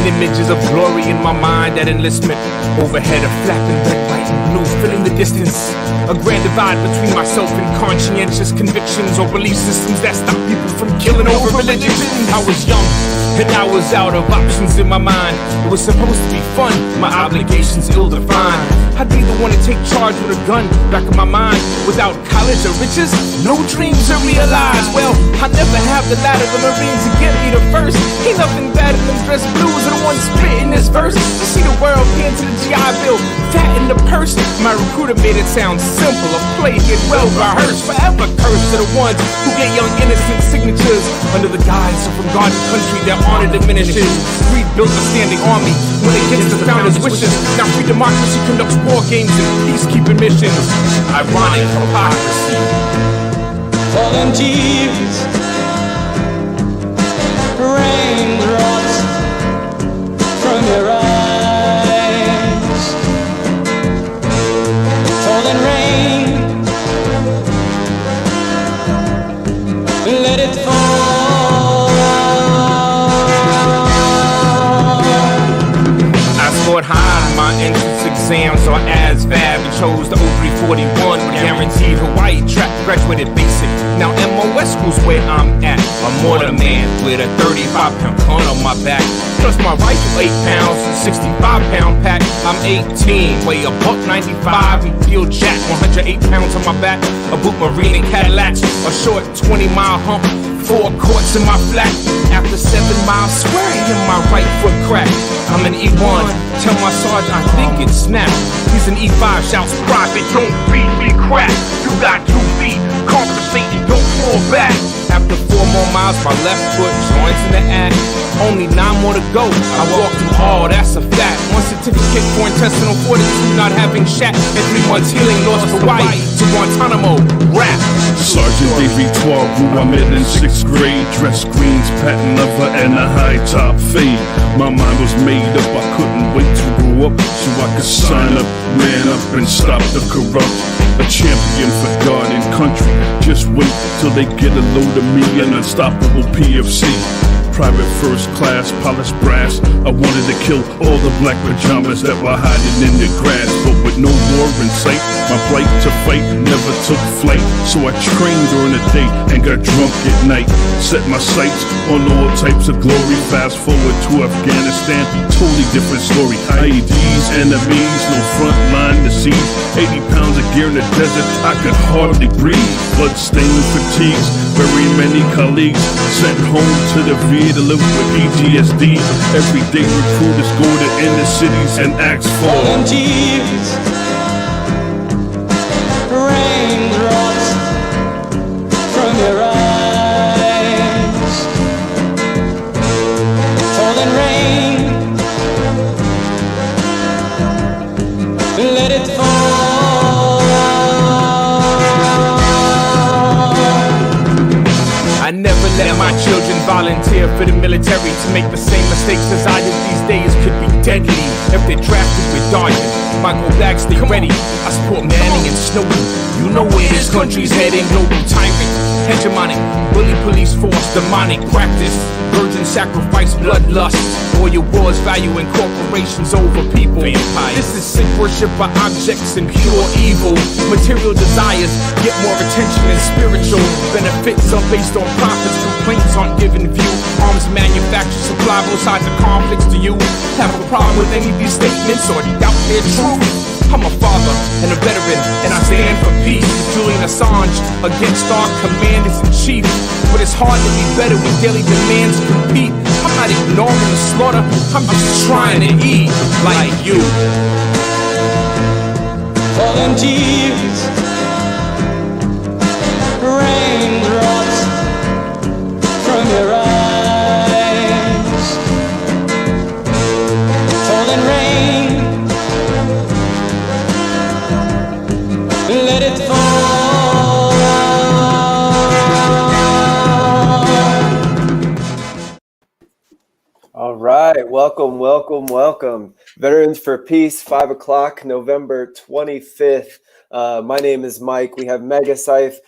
images of glory in my mind at enlistment. Overhead a flapping red, white, and blue, filling the distance. A grand divide between myself and conscientious convictions or belief systems that stop people from killing over religion. I was young, and I was out of options in my mind. It was supposed to be fun, my obligations ill-defined. I didn't want to take charge with a gun back in my mind. Without college or riches, no dreams to realize. Well, I never have the ladder the Marines to get me the first. Ain't nothing better than dressed blues and the one spitting this verse. To see the world pay into the GI Bill, fat in the purse. My recruiter made it sound simple, a play get well rehearsed. Forever cursed to the ones who get young innocent signatures under the guise of a God country that honor diminishes. Greed built a standing army when against the founders' wishes. Now free democracy conducts war games and peacekeeping missions. Ironic hypocrisy. Falling tears, raindrops from your eyes. Falling rain, let it fall. I scored high in my entrance exams on ASVAB and chose the 0341 with guaranteed Hawaii track. Graduated basic, now MOS school's where I'm at. A mortar man with a 35-pound gun on my back. Plus my rifle 8 pounds and 65-pound pack. I'm 18, weigh a $195 and feel jack. 108 pounds on my back, a boot marine and Cadillacs. A short 20-mile hump, 4 quarts in my flat. After 7 miles, swear I hear my right foot crack. I'm an E1, tell my sergeant I think it snapped. He's an E5, shouts profit, don't feed me crap. You got 2 feet, compensate and don't fall back. After 4 more miles, my left foot joins in the act. Only 9 more to go, I walked through all, that's a fact. 1 certificate for intestinal fortitude, not having shat. And 3 months healing, lost Hawaii to Guantanamo, rap. Sergeant Davey 12, who I met in 6th grade. Dress greens, patent leather, and a high top fade. My mind was made up, I couldn't wait to grow up so I could sign up, man up, and stop the corrupt. A champion for God and country. Just wait till they get a load of me, an unstoppable PFC. Private first class, polished brass. I wanted to kill all the black pajamas that were hiding in the grass. But with no war in sight, my plight to fight never took flight. So I trained during the day and got drunk at night. Set my sights on all types of glory. Fast forward to Afghanistan, totally different story. IEDs, enemies, no front line to see. 80 pounds of gear in the desert, I could hardly breathe. Bloodstained fatigues, very many colleagues sent home to the VA to live with PTSD. Everyday recruiters go to inner cities and ask for falling tears, raindrops from your eyes. Falling rain, let it fall. I never let my children volunteer for the military to make the same mistakes as I did these days could be deadly. If they're drafted with Dodgers, my go back, stay ready. I support Manning and Snowden. You know where this country's heading. Global tyrant, hegemonic, bully police force, demonic practice, virgin sacrifice, bloodlust. Oil wars valuing corporations over people. Vampires. This is sick worship by objects and pure evil. Material desires get more attention than spiritual. Benefits are based on profits. Complaints aren't given view. Arms manufactured supply both sides of conflicts. Do you have a problem with any of these statements or doubt their truth? I'm a father and a veteran, and I stand for peace. Julian Assange against our commanders-in-chief. But it's hard to be better when daily demands compete. I'm not ignoring the slaughter, I'm just trying to eat like you. Falling tears, raindrops from your eyes. Falling rain, let it fall. All right, welcome. Veterans for Peace, 5 o'clock, November 25th. My name is Mike. We have Mega Scythe,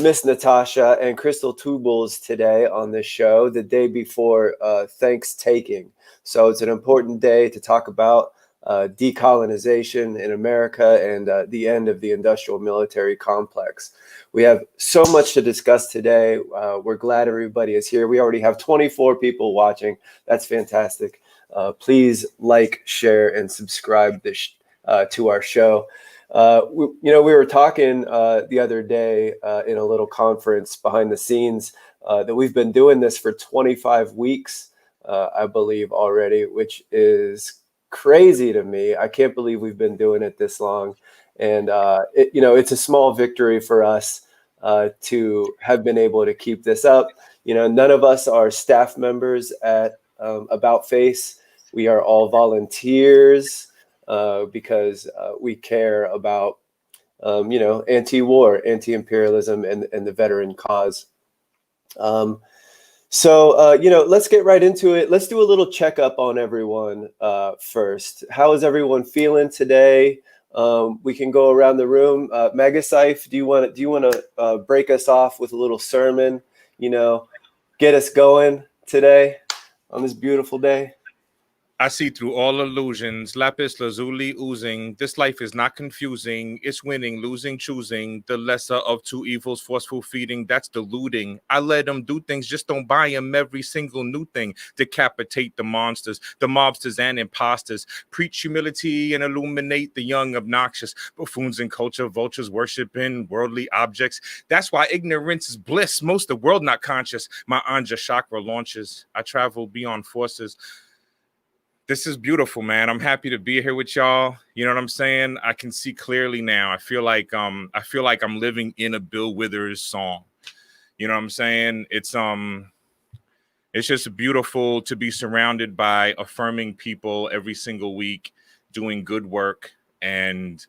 Miss Natasha and Krystal Two Bulls today on this show, the day before Thankstaking. So it's an important day to talk about decolonization in America and the end of the industrial military complex. We have so much to discuss today. We're glad everybody is here. We already have 24 people watching. That's fantastic. Please like, share, and subscribe to our show. We were talking the other day in a little conference behind the scenes that we've been doing this for 25 weeks, I believe already, which is crazy to me. I can't believe we've been doing it this long. And, it's a small victory for us to have been able to keep this up. None of us are staff members at About Face. We are all volunteers. Because we care about, anti-war, anti-imperialism, and the veteran cause. Let's get right into it. Let's do a little checkup on everyone first. How is everyone feeling today? We can go around the room. Megacyph, do you want to break us off with a little sermon? Get us going today on this beautiful day. I see through all illusions, lapis lazuli oozing. This life is not confusing. It's winning, losing, choosing. The lesser of two evils, forceful feeding. That's deluding. I let them do things, just don't buy them every single new thing. Decapitate the monsters, the mobsters and imposters. Preach humility and illuminate the young obnoxious. Buffoons and culture, vultures worshiping worldly objects. That's why ignorance is bliss. Most of the world not conscious. My Anja chakra launches. I travel beyond forces. This is beautiful, man. I'm happy to be here with y'all. You know what I'm saying? I can see clearly now. I feel like I'm living in a Bill Withers song. You know what I'm saying? It's just beautiful to be surrounded by affirming people every single week, doing good work and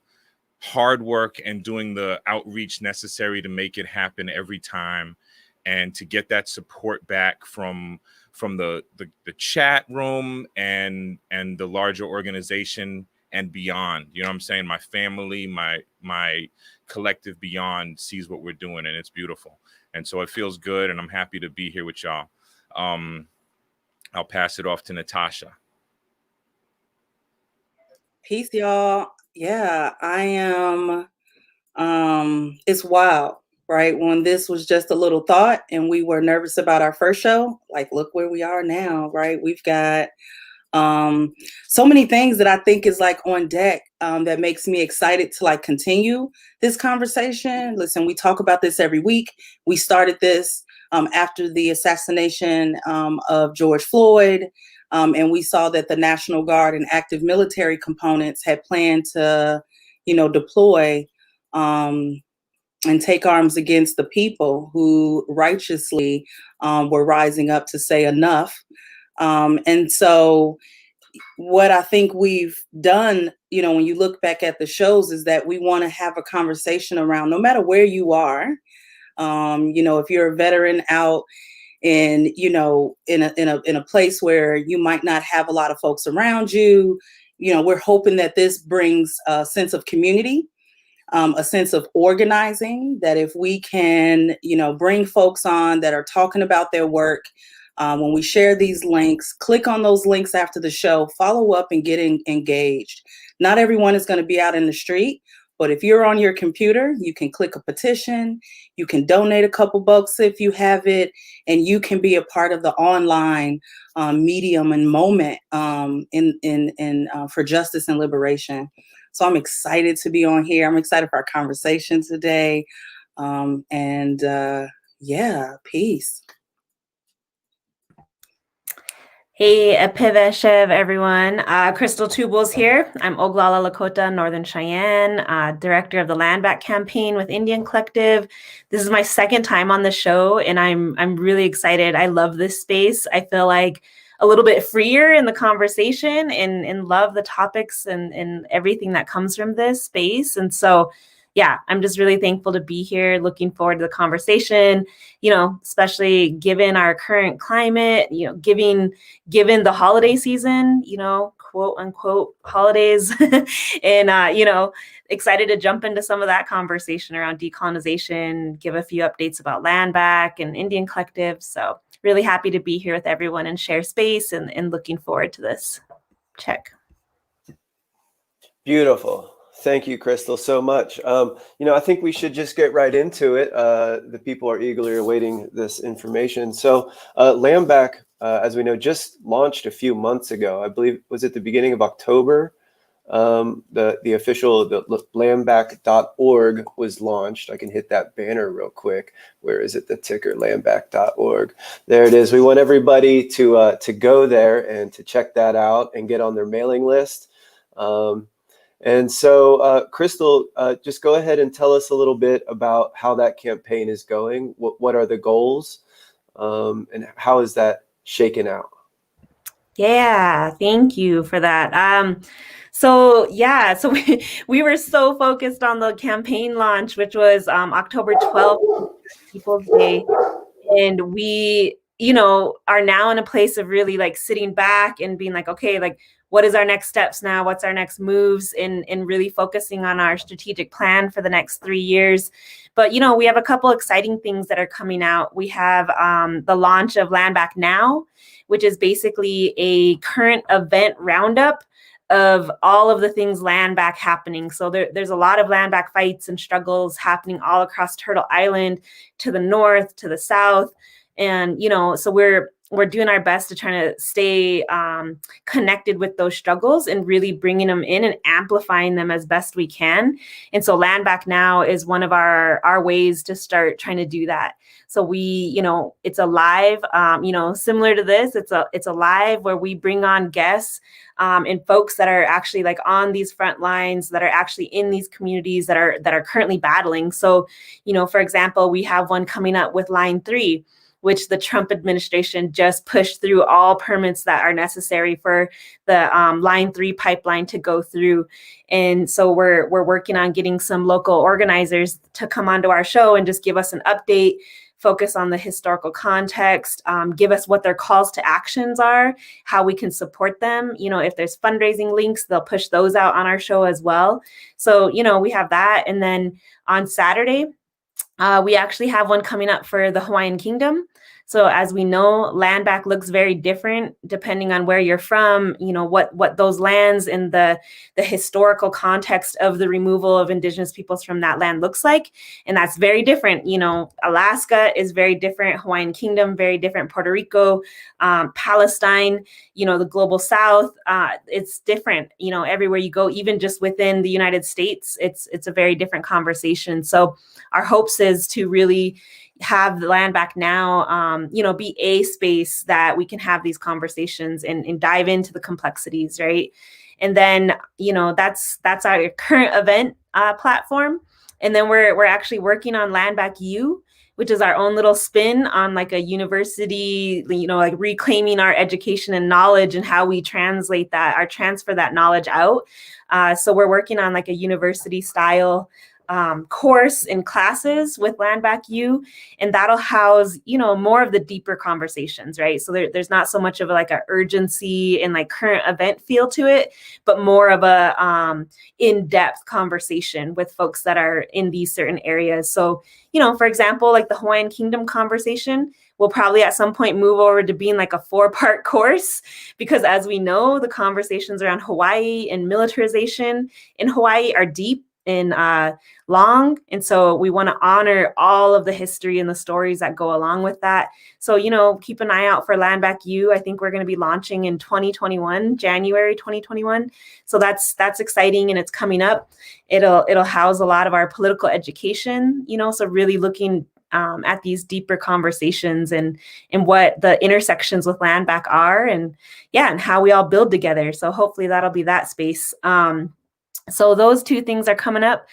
hard work and doing the outreach necessary to make it happen every time, and to get that support back from the chat room and the larger organization and beyond. You know what I'm saying? My family, my collective beyond sees what we're doing, and it's beautiful. And so it feels good, and I'm happy to be here with y'all. I'll pass it off to Natasha. Peace, y'all. Yeah, I am. It's wild, right? When this was just a little thought and we were nervous about our first show, like, look where we are now, right? We've got so many things that I think is like on deck that makes me excited to like continue this conversation. Listen, we talk about this every week. We started this after the assassination of George Floyd. And we saw that the National Guard and active military components had planned to, deploy and take arms against the people who righteously were rising up to say enough. And so what I think we've done, when you look back at the shows, is that we want to have a conversation around, no matter where you are, if you're a veteran out in a place where you might not have a lot of folks around you, we're hoping that this brings a sense of community, a sense of organizing, that if we can, bring folks on that are talking about their work, when we share these links, click on those links after the show, follow up and get engaged. Not everyone is going to be out in the street, but if you're on your computer, you can click a petition, you can donate a couple bucks if you have it, and you can be a part of the online medium and moment for justice and liberation. So I'm excited to be on here. I'm excited for our conversation today. Peace. Hey, Apiveshev, everyone. Krystal Two Bulls here. I'm Oglala Lakota, Northern Cheyenne, director of the LANDBACK campaign with Indian Collective. This is my second time on the show, and I'm really excited. I love this space. I feel like a little bit freer in the conversation and love the topics and everything that comes from this space. And so, yeah, I'm just really thankful to be here. Looking forward to the conversation, especially given our current climate, given the holiday season, quote unquote holidays. And, excited to jump into some of that conversation around decolonization, give a few updates about LANDBACK and Indian Collective. So really happy to be here with everyone and share space, and looking forward to this. Check. Beautiful. Thank you, Krystal, so much. I think we should just get right into it. The people are eagerly awaiting this information. So LANDBACK, as we know, just launched a few months ago. I believe, was it the beginning of October? The official LANDBACK.org was launched. I can hit that banner real quick. Where is it? The ticker, LANDBACK.org. There it is. We want everybody to go there and to check that out and get on their mailing list. And so, Krystal, just go ahead and tell us a little bit about how that campaign is going. What are the goals, and how is that shaken out? Yeah, thank you for that. So we were so focused on the campaign launch, which was October 12th, People's Day, and we are now in a place of really like sitting back and being like, okay, like, what is our next steps now? What's our next moves, in really focusing on our strategic plan for the next 3 years. But, we have a couple exciting things that are coming out. We have the launch of LANDBACK Now, which is basically a current event roundup of all of the things LANDBACK happening. So there's a lot of LANDBACK fights and struggles happening all across Turtle Island, to the north, to the south. And, so we're doing our best to try to stay connected with those struggles and really bringing them in and amplifying them as best we can. And so LANDBACK Now is one of our ways to start trying to do that. So it's a live, similar to this, it's a live where we bring on guests and folks that are actually like on these front lines, that are actually in these communities that are currently battling. So, for example, we have one coming up with Line 3, which the Trump administration just pushed through all permits that are necessary for the Line 3 pipeline to go through. And so we're working on getting some local organizers to come onto our show and just give us an update, focus on the historical context, give us what their calls to actions are, how we can support them. If there's fundraising links, they'll push those out on our show as well. So, we have that. And then on Saturday, we actually have one coming up for the Hawaiian Kingdom. So as we know, LANDBACK looks very different depending on where you're from, what those lands and the historical context of the removal of indigenous peoples from that land looks like. And that's very different. Alaska is very different, Hawaiian Kingdom, very different, Puerto Rico, Palestine, the global South, it's different, everywhere you go, even just within the United States, it's a very different conversation. So our hopes is to really have the LANDBACK Now, be a space that we can have these conversations and dive into the complexities, right? And then, that's our current event platform. And then we're actually working on LANDBACK U, which is our own little spin on like a university, like reclaiming our education and knowledge and how we translate that, or transfer that knowledge out. So we're working on like a university style course and classes with LANDBACK U, and that'll house, more of the deeper conversations, right? So there's not so much of like an urgency and like current event feel to it, but more of a in-depth conversation with folks that are in these certain areas. So, for example, like the Hawaiian Kingdom conversation will probably at some point move over to being like a 4-part course, because as we know, the conversations around Hawaii and militarization in Hawaii are deep and long. And so we want to honor all of the history and the stories that go along with that. So, keep an eye out for LANDBACK U. I think we're going to be launching in 2021, January 2021. So that's exciting, and it's coming up. It'll house a lot of our political education, so really looking at these deeper conversations and what the intersections with LANDBACK are, and how we all build together. So hopefully that'll be that space. So those two things are coming up.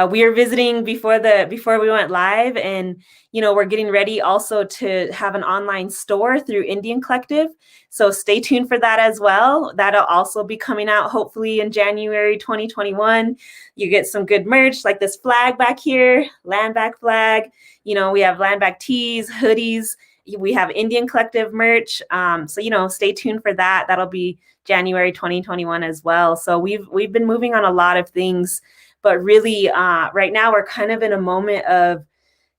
We are visiting before we went live, and we're getting ready also to have an online store through Indian Collective. So stay tuned for that as well. That'll also be coming out hopefully in January 2021. You get some good merch like this flag back here, LANDBACK flag. We have LANDBACK tees, hoodies. we have Indian Collective merch. So, you know, stay tuned for that. That'll be January 2021 as well. So we've been moving on a lot of things, but really right now we're kind of in a moment of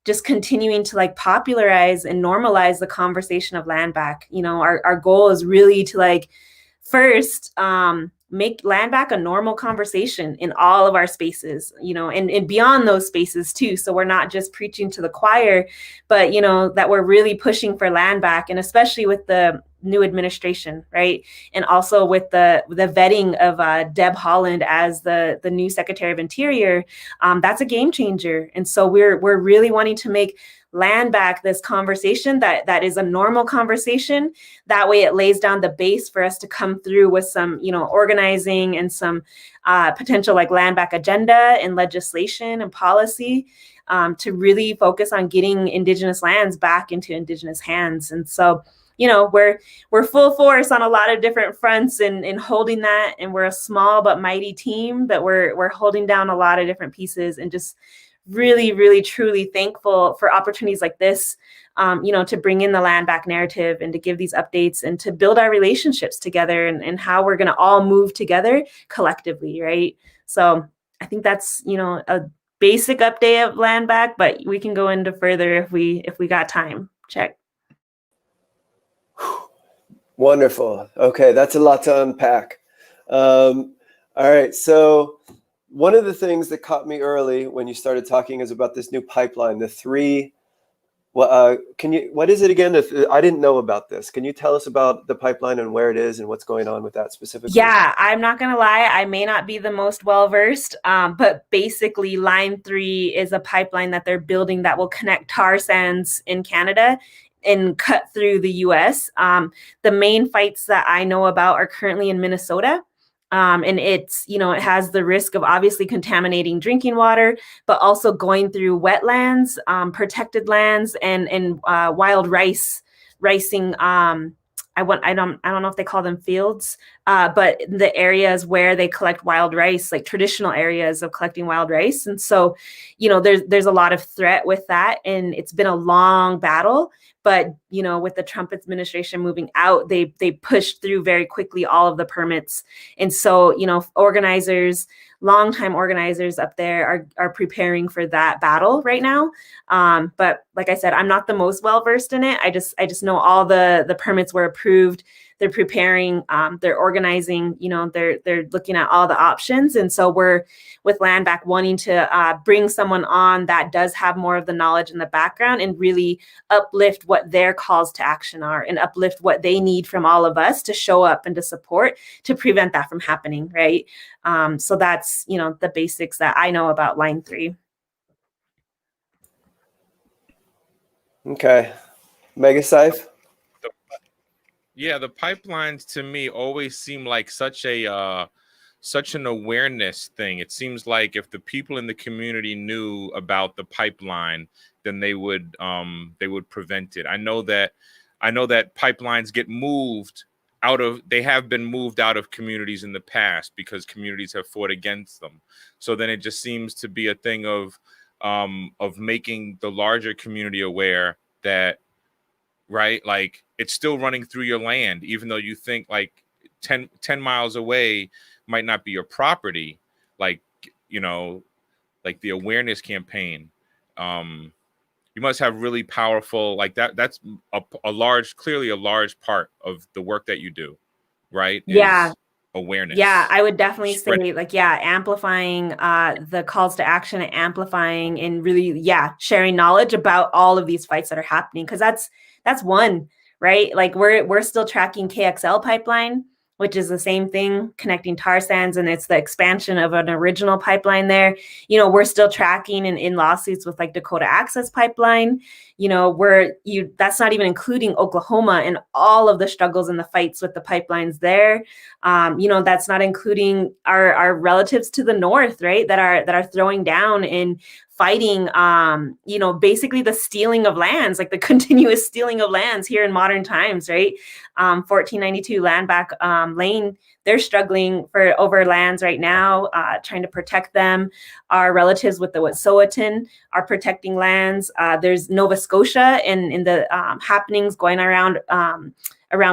just continuing to like popularize and normalize the conversation of land back. You know, our goal is really to like first make land back a normal conversation in all of our spaces, you know, and beyond those spaces too. So we're not just preaching to the choir, but, you know, that we're really pushing for land back, and especially with the new administration, right? And also with the vetting of Deb Haaland as the new Secretary of Interior, that's a game changer. And so we're really wanting to make land back this conversation that is a normal conversation. That way it lays down the base for us to come through with some, you know, organizing and some potential like land back agenda and legislation and policy to really focus on getting Indigenous lands back into Indigenous hands. And so, you know, we're full force on a lot of different fronts in holding that, and we're a small but mighty team, but we're holding down a lot of different pieces, and just really, really, truly thankful for opportunities like this, you know, to bring in the land back narrative and to give these updates and to build our relationships together and how we're going to all move together collectively, right? So I think that's, you know, a basic update of land back, but we can go into further if we got time. Check. Wonderful. Okay, that's a lot to unpack. All right, so one of the things that caught me early when you started talking is about this new pipeline, the three. What is it again? I didn't know about this. Can you tell us about the pipeline and where it is and what's going on with that specifically? Yeah, I'm not going to lie. I may not be the most well-versed, but basically Line 3 is a pipeline that they're building that will connect tar sands in Canada and cut through the US. The main fights that I know about are currently in Minnesota. And it's, you know, it has the risk of obviously contaminating drinking water, but also going through wetlands, protected lands, and wild ricing. I don't know if they call them fields, but the areas where they collect wild rice, like traditional areas of collecting wild rice. And so, you know, there's a lot of threat with that, and it's been a long battle. But, you know, with the Trump administration moving out, they pushed through very quickly all of the permits. And so, you know, longtime organizers up there are preparing for that battle right now. But like I said, I'm not the most well-versed in it. I just know all the permits were approved. They're preparing, they're organizing, you know, they're looking at all the options. And so we're with Land Back wanting to bring someone on that does have more of the knowledge in the background and really uplift what their calls to action are and uplift what they need from all of us to show up and to support to prevent that from happening, right? So that's, you know, the basics that I know about Line 3. Okay. Mega Scythe? Yeah, the pipelines to me always seem like such an awareness thing. It seems like if the people in the community knew about the pipeline, then they would prevent it. I know that pipelines get moved they have been moved out of communities in the past because communities have fought against them. So then it just seems to be a thing of making the larger community aware that, right, like it's still running through your land, even though you think like 10 miles away might not be your property. Like, you know, like the awareness campaign. You must have really powerful, like that's clearly a large part of the work that you do, right? Yeah. Is awareness. Yeah, I would definitely say like, yeah, amplifying the calls to action and amplifying and really, yeah, sharing knowledge about all of these fights that are happening. Cause that's one, right? Like we're still tracking KXL pipeline, which is the same thing, connecting tar sands, and it's the expansion of an original pipeline there. You know, we're still tracking and in lawsuits with like Dakota Access Pipeline. You know, that's not even including Oklahoma and all of the struggles and the fights with the pipelines there. You know, that's not including our relatives to the north, right? That are throwing down and fighting, basically the stealing of lands, like the continuous stealing of lands here in modern times, right? 1492 LANDBACK Lane, they're struggling over lands right now, trying to protect them. Our relatives with the Wet'suwet'en are protecting lands. There's Nova Scotia in the happenings going around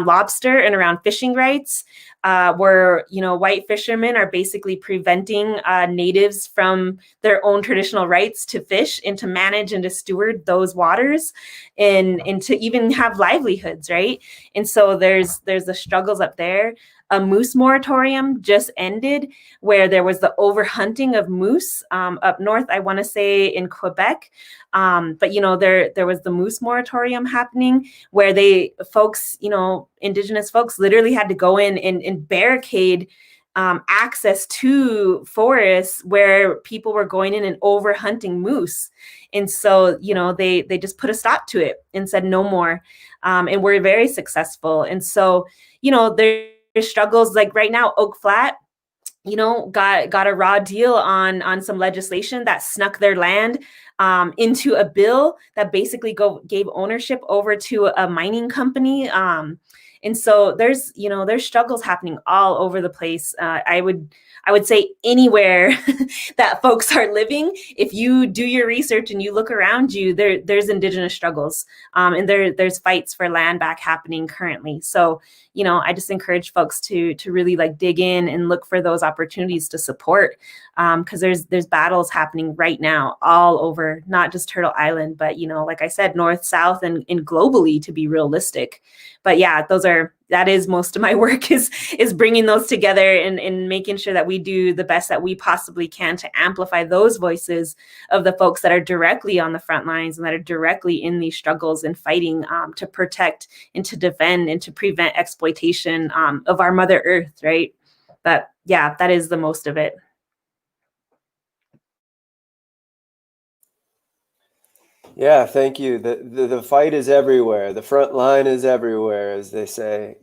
lobster and around fishing rights, where white fishermen are basically preventing natives from their own traditional rights to fish and to manage and to steward those waters, and to even have livelihoods, right? And so there's the struggles up there. A moose moratorium just ended, where there was the overhunting of moose up north, I want to say in Quebec. But there was the moose moratorium happening, where indigenous folks literally had to go in and barricade access to forests where people were going in and overhunting moose. And so, they just put a stop to it and said no more. And we're very successful. And so, there's struggles like right now, Oak Flat, got a raw deal on some legislation that snuck their land into a bill that basically gave ownership over to a mining company. And so there's struggles happening all over the place. I would say anywhere that folks are living, if you do your research and you look around you, there's indigenous struggles, and there's fights for land back happening currently. So, I just encourage folks to really like dig in and look for those opportunities to support, because there's battles happening right now all over, not just Turtle Island, but like I said, north, south, and globally, to be realistic. But yeah, that is most of my work is bringing those together and making sure that we do the best that we possibly can to amplify those voices of the folks that are directly on the front lines and that are directly in these struggles and fighting to protect and to defend and to prevent exploitation of our Mother Earth, right? But yeah, that is the most of it. Yeah, thank you. The fight is everywhere. The front line is everywhere, as they say.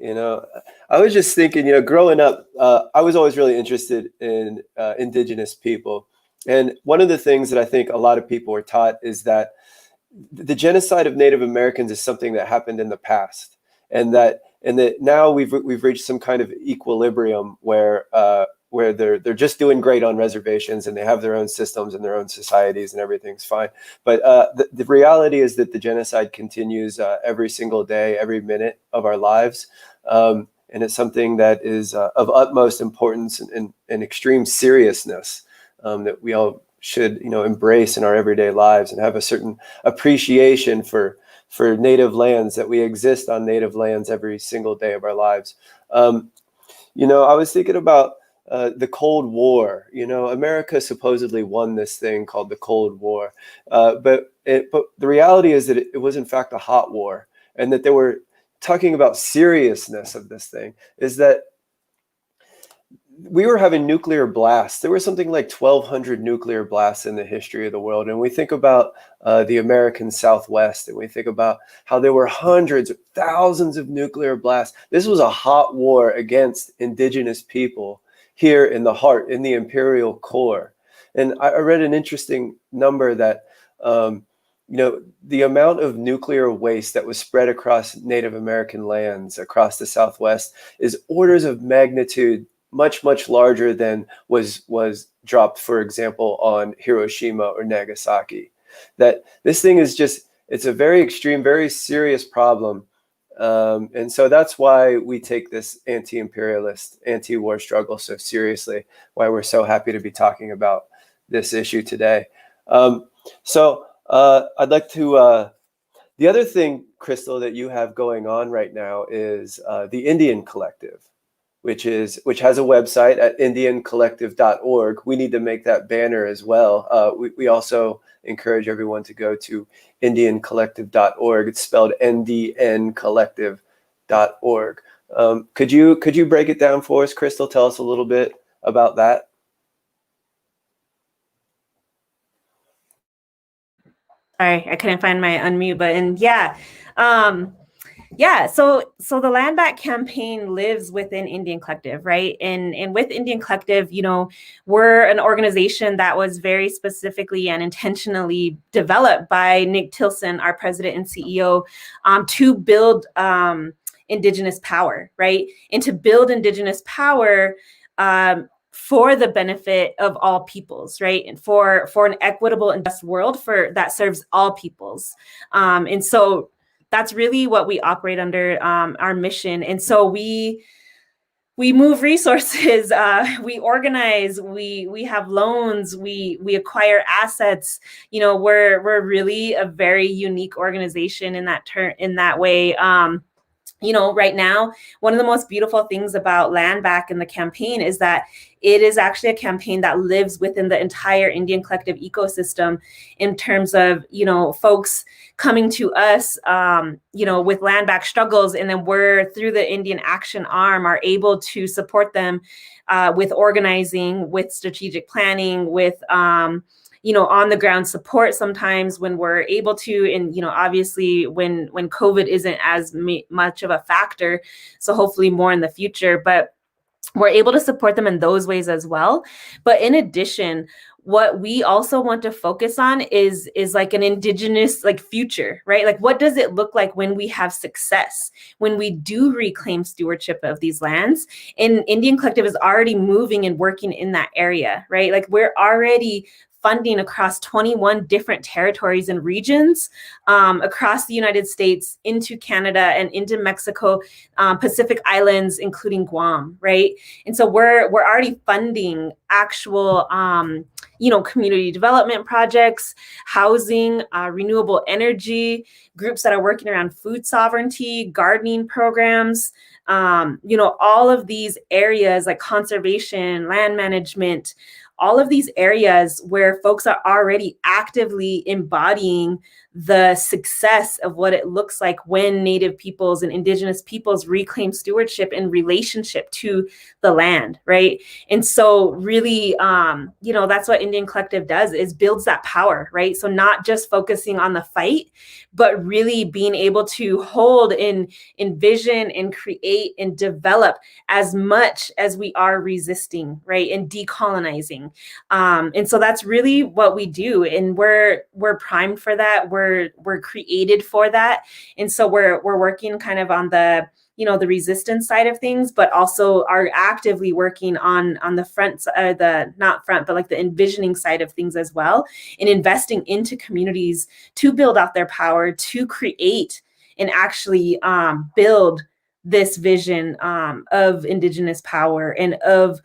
I was just thinking, growing up, I was always really interested in indigenous people. And one of the things that I think a lot of people were taught is that the genocide of Native Americans is something that happened in the past, and that now we've reached some kind of equilibrium where they're just doing great on reservations and they have their own systems and their own societies and everything's fine. But the reality is that the genocide continues every single day, every minute of our lives. And it's something that is of utmost importance and extreme seriousness that we all should embrace in our everyday lives and have a certain appreciation for native lands, that we exist on native lands every single day of our lives. I was thinking about the Cold War. America supposedly won this thing called the Cold War, but the reality is that it was in fact a hot war, and that they were talking about seriousness of this thing is that we were having nuclear blasts. There were something like 1,200 nuclear blasts in the history of the world. And we think about the American Southwest, and we think about how there were hundreds of thousands of nuclear blasts. This was a hot war against indigenous people here in the heart, in the imperial core. And I read an interesting number that, the amount of nuclear waste that was spread across Native American lands, across the Southwest, is orders of magnitude much, much larger than was dropped, for example, on Hiroshima or Nagasaki. That this thing is it's a very extreme, very serious problem. And so that's why we take this anti-imperialist, anti-war struggle so seriously, why we're so happy to be talking about this issue today. So I'd like to, the other thing, Krystal, that you have going on right now is the Indian Collective, which has a website at indiancollective.org. We need to make that banner as well. We also encourage everyone to go to indiancollective.org. It's spelled ndncollective.org. Could you break it down for us, Krystal? Tell us a little bit about that. Sorry, I couldn't find my unmute button. Yeah. Yeah, so the Land Back campaign lives within Indian Collective, right? And with Indian Collective, we're an organization that was very specifically and intentionally developed by Nick Tilson, our president and CEO, to build Indigenous power, right? And to build Indigenous power for the benefit of all peoples, right? And for an equitable and just world that serves all peoples. And so that's really what we operate under, our mission. And so we move resources, we organize, we have loans, we acquire assets. We're really a very unique organization in that way. Right now, one of the most beautiful things about Land Back and the campaign is that it is actually a campaign that lives within the entire Indian Collective ecosystem in terms of, folks coming to us, with Land Back struggles. And then we're, through the Indian Action Arm, are able to support them with organizing, with strategic planning, with on the ground support sometimes when we're able to, and obviously when COVID isn't as much of a factor, so hopefully more in the future, but we're able to support them in those ways as well. But in addition, what we also want to focus on is like an Indigenous future, right? Like, what does it look like when we have success, when we do reclaim stewardship of these lands? And Indian Collective is already moving and working in that area, right? Like, we're already funding across 21 different territories and regions across the United States, into Canada and into Mexico, Pacific Islands, including Guam, right? And so we're already funding actual community development projects, housing, renewable energy, groups that are working around food sovereignty, gardening programs, all of these areas like conservation, land management, all of these areas where folks are already actively embodying the success of what it looks like when Native peoples and Indigenous peoples reclaim stewardship in relationship to the land, right? And so really, that's what Indian Collective does, is builds that power, right? So not just focusing on the fight, but really being able to hold and envision and create and develop as much as we are resisting, right? And decolonizing. And so that's really what we do. And we're primed for that. We're created for that. And so we're working kind of on the, the resistance side of things, but also are actively working on the front, not front, but like the envisioning side of things as well, and investing into communities to build out their power, to create and actually build this vision of Indigenous power and of,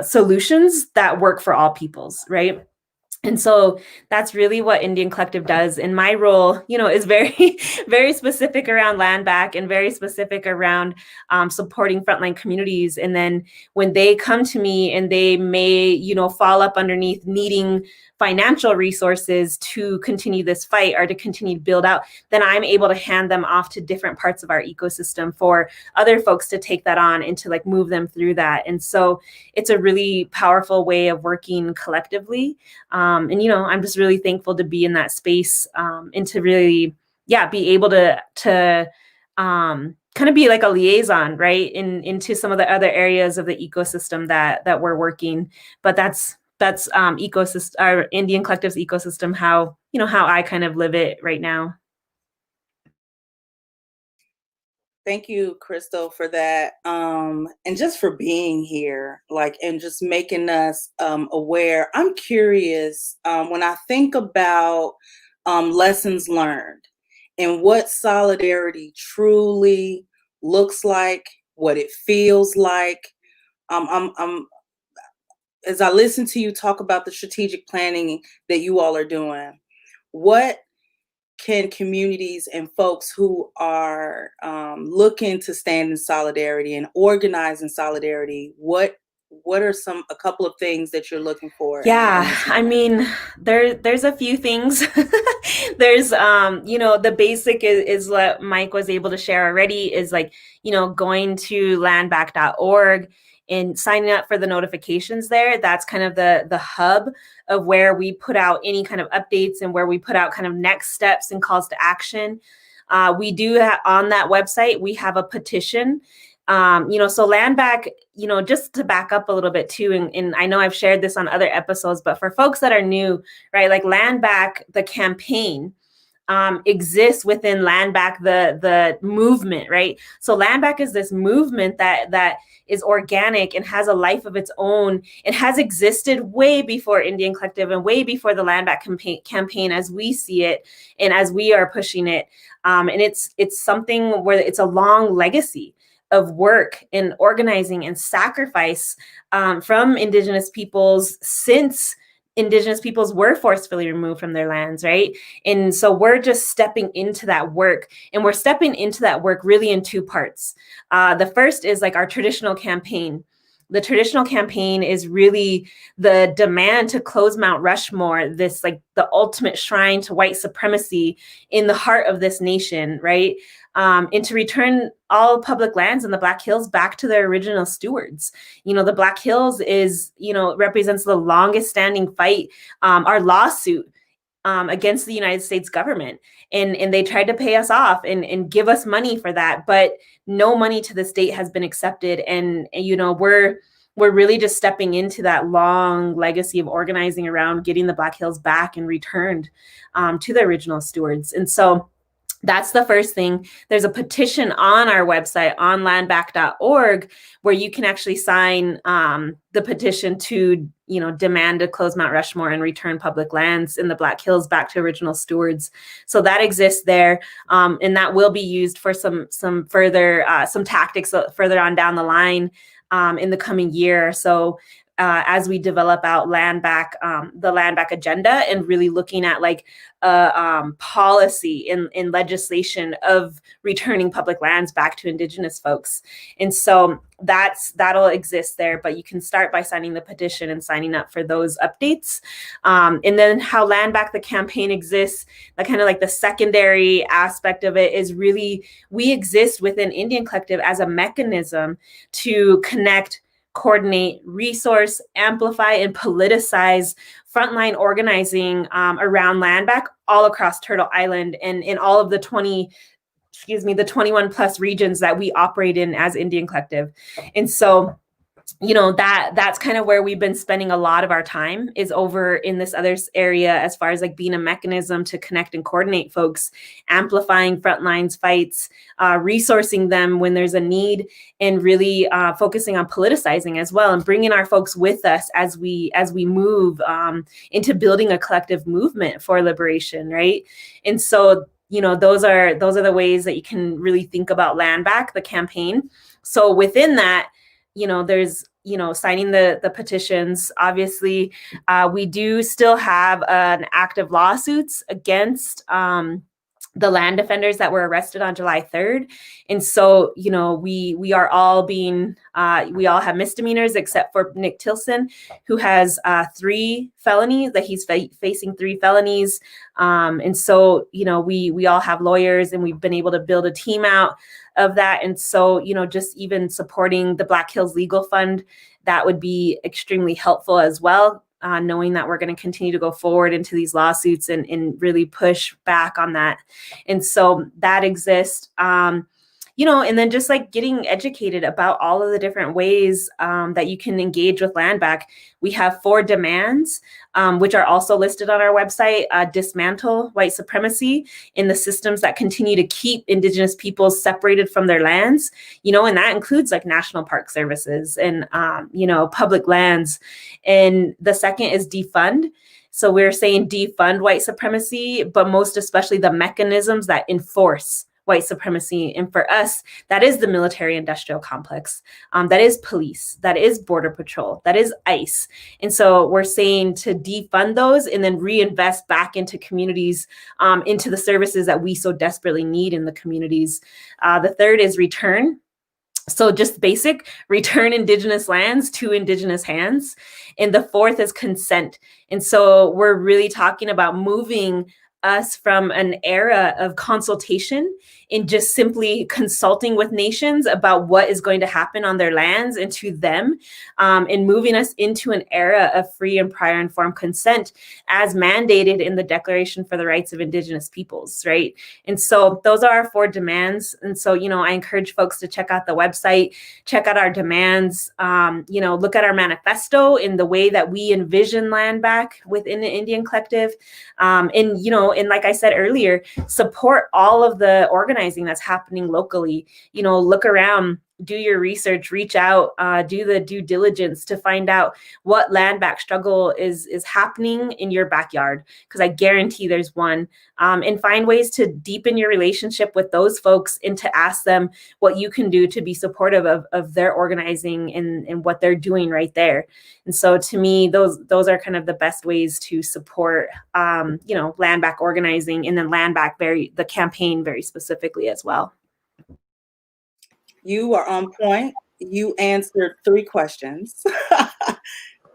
solutions that work for all peoples, right? And so that's really what Indian Collective does. And my role, is very, very specific around Land Back and very specific around supporting frontline communities. And then when they come to me and they may, fall up underneath needing financial resources to continue this fight or to continue to build out, then I'm able to hand them off to different parts of our ecosystem for other folks to take that on and to move them through that. And so it's a really powerful way of working collectively. And, I'm just really thankful to be in that space and to really, be able to kind of be like a liaison, right, into some of the other areas of the ecosystem that we're working. But that's ecosystem, our Indian Collective's ecosystem, how I kind of live it right now. Thank you, Krystal, for that. And just for being here, and just making us aware. I'm curious, when I think about lessons learned and what solidarity truly looks like, what it feels like. As I listen to you talk about the strategic planning that you all are doing, what can communities and folks who are looking to stand in solidarity and organize in solidarity, what are a couple of things that you're looking for? Yeah, I mean, there's a few things. There's the basic is what Mike was able to share already, is going to landback.org and signing up for the notifications there. That's kind of the hub of where we put out any kind of updates and where we put out kind of next steps and calls to action. We do on that website, we have a petition. So LANDBACK, just to back up a little bit too, and I know I've shared this on other episodes, but for folks that are new, right, like LANDBACK, the campaign, exists within LANDBACK, the movement, right? So LANDBACK is this movement that is organic and has a life of its own. It has existed way before Indian Collective and way before the LANDBACK campaign as we see it and as we are pushing it. And it's something where it's a long legacy of work and organizing and sacrifice from Indigenous peoples since Indigenous peoples were forcefully removed from their lands, right? And so we're just stepping into that work, and we're stepping into that work really in two parts. The first is like our traditional campaign. The traditional campaign is really the demand to close Mount Rushmore, this like the ultimate shrine to white supremacy in the heart of this nation, right? And to return all public lands in the Black Hills back to their original stewards. The Black Hills is, represents the longest standing fight, our lawsuit against the United States government. And they tried to pay us off and give us money for that. But no money to this date has been accepted. And we're really just stepping into that long legacy of organizing around getting the Black Hills back and returned to the original stewards. And so that's the first thing. There's a petition on our website on landback.org where you can actually sign the petition to, demand to close Mount Rushmore and return public lands in the Black Hills back to original stewards. So that exists there. And that will be used for some further, some tactics further on down the line in the coming year. So as we develop out LANDBACK, the LANDBACK agenda, and really looking at like policy in legislation of returning public lands back to Indigenous folks. And so that'll exist there, but you can start by signing the petition and signing up for those updates. And then how LANDBACK, the campaign exists, that kind of like the secondary aspect of it is really, we exist within Indian Collective as a mechanism to connect, coordinate, resource, amplify, and politicize frontline organizing around LANDBACK all across Turtle Island and in all of the 21 plus regions that we operate in as Indian Collective. And so, that's kind of where we've been spending a lot of our time, is over in this other area as far as like being a mechanism to connect and coordinate folks, amplifying frontlines fights, resourcing them when there's a need, and really focusing on politicizing as well and bringing our folks with us as we move into building a collective movement for liberation, right? And so, those are the ways that you can really think about LANDBACK, the campaign. So within that, there's, signing the petitions. Obviously, we do still have an active lawsuits against the land defenders that were arrested on July 3rd. And so, we are all being, we all have misdemeanors except for Nick Tilson, who has 3 felonies, that he's facing 3 felonies. And so, we all have lawyers, and we've been able to build a team out of that. And so, just even supporting the Black Hills Legal Fund, that would be extremely helpful as well. Knowing that we're going to continue to go forward into these lawsuits and really push back on that. And so that exists, and then just like getting educated about all of the different ways that you can engage with LANDBACK. We have 4 demands, which are also listed on our website. Dismantle white supremacy in the systems that continue to keep Indigenous peoples separated from their lands, and that includes like national park services and, public lands. And the second is defund. So we're saying defund white supremacy, but most especially the mechanisms that enforce white supremacy. And for us, that is the military industrial complex, that is police, that is border patrol, that is ICE. And so we're saying to defund those and then reinvest back into communities, into the services that we so desperately need in the communities. The third is return. So just basic, return Indigenous lands to Indigenous hands. And the fourth is consent. And so we're really talking about moving us from an era of consultation in just simply consulting with nations about what is going to happen on their lands and to them, and moving us into an era of free and prior informed consent as mandated in the Declaration for the Rights of Indigenous Peoples, right? And so those are our 4 demands. And so, I encourage folks to check out the website, check out our demands, look at our manifesto in the way that we envision land back within the Indian Collective. And like I said earlier, support all of the organizing that's happening locally. Look around, do your research, reach out, do the due diligence to find out what land back struggle is happening in your backyard, because I guarantee there's one, and find ways to deepen your relationship with those folks and to ask them what you can do to be supportive of their organizing and what they're doing right there. And so to me, those are kind of the best ways to support, land back organizing, and then land back the campaign very specifically as well. You are on point. You answered 3 questions.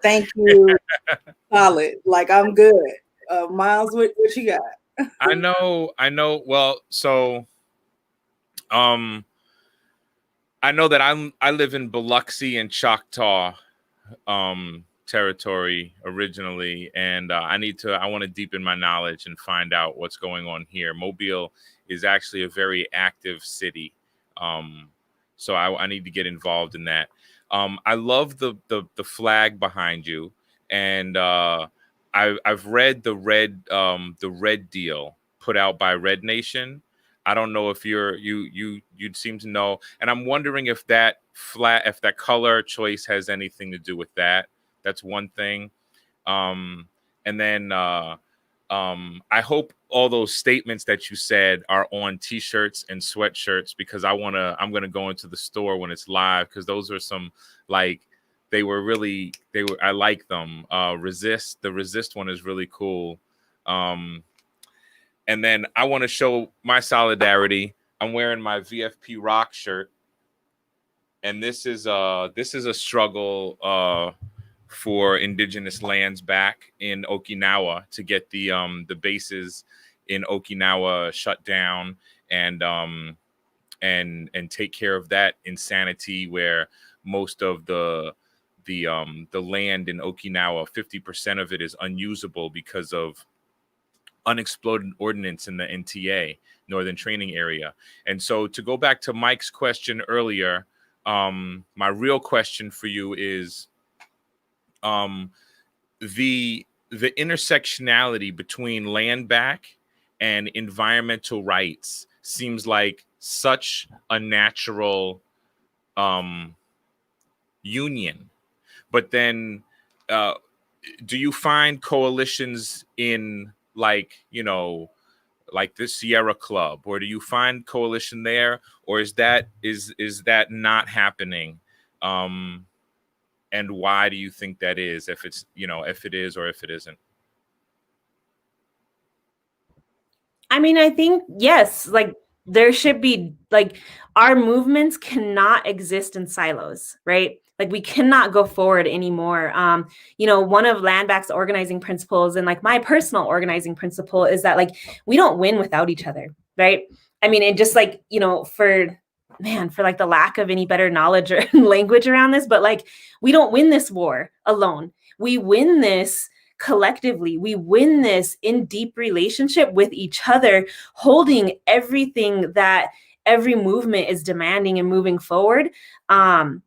Thank you. Solid. Like, I'm good. Miles, what you got? I know. Well, so, I know that I live in Biloxi and Choctaw territory originally, and I want to deepen my knowledge and find out what's going on here. Mobile is actually a very active city. So I need to get involved in that. I love the flag behind you, and I've read the Red Deal put out by Red Nation. I don't know if you'd seem to know, and I'm wondering if that color choice has anything to do with that. That's one thing, and then I hope all those statements that you said are on T-shirts and sweatshirts, because I'm gonna go into the store when it's live, because those are some, like, I like them. The Resist one is really cool. And then I want to show my solidarity. I'm wearing my VFP Rock shirt, and this is a struggle for Indigenous lands back in Okinawa, to get the bases in Okinawa shut down and take care of that insanity, where most of the land in Okinawa, 50% of it is unusable because of unexploded ordnance in the NTA, Northern Training Area. And so, to go back to Mike's question earlier, my real question for you is, the intersectionality between land back and environmental rights seems like such a natural union. But then do you find coalitions in, like the Sierra Club, or do you find coalition there, or is that not happening? And why do you think that is, if it is or if it isn't? I mean, I think, yes, like, there should be, like, our movements cannot exist in silos, right? Like, we cannot go forward anymore. One of LANDBACK's organizing principles, and like my personal organizing principle, is that, like, we don't win without each other, right? I mean, it just, like, for like the lack of any better knowledge or language around this, but, like, we don't win this war alone. We win this collectively. We win this in deep relationship with each other, holding everything that every movement is demanding and moving forward, and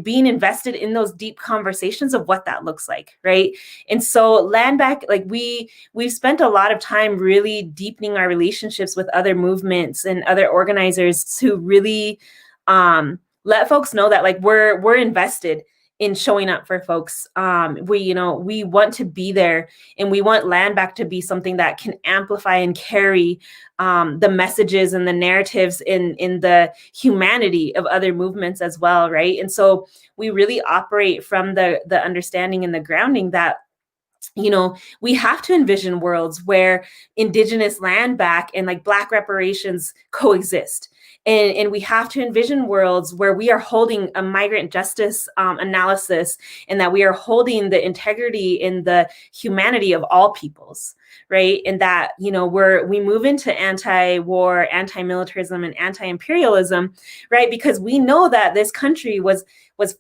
being invested in those deep conversations of what that looks like, right? And so LANDBACK, like, we've spent a lot of time really deepening our relationships with other movements and other organizers to really let folks know that, like, we're invested in showing up for folks. We want to be there, and we want LANDBACK to be something that can amplify and carry the messages and the narratives in the humanity of other movements as well, right? And so we really operate from the understanding and the grounding that, we have to envision worlds where Indigenous land back and, like, Black reparations coexist. And we have to envision worlds where we are holding a migrant justice analysis, and that we are holding the integrity and the humanity of all peoples, right? And that, you know, we move into anti-war, anti-militarism, and anti-imperialism, right? Because we know that this country was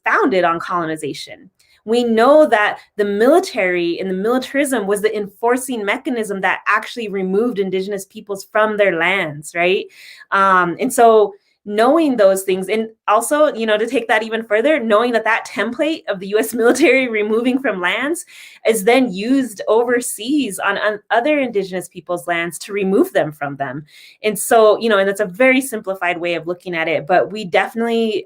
founded on colonization. We know that the military and the militarism was the enforcing mechanism that actually removed indigenous peoples from their lands, right? And so knowing those things, and also, you know, to take that even further, knowing that that template of the US military removing from lands is then used overseas on other indigenous people's lands to remove them from them. And so, you know, and that's a very simplified way of looking at it, but we definitely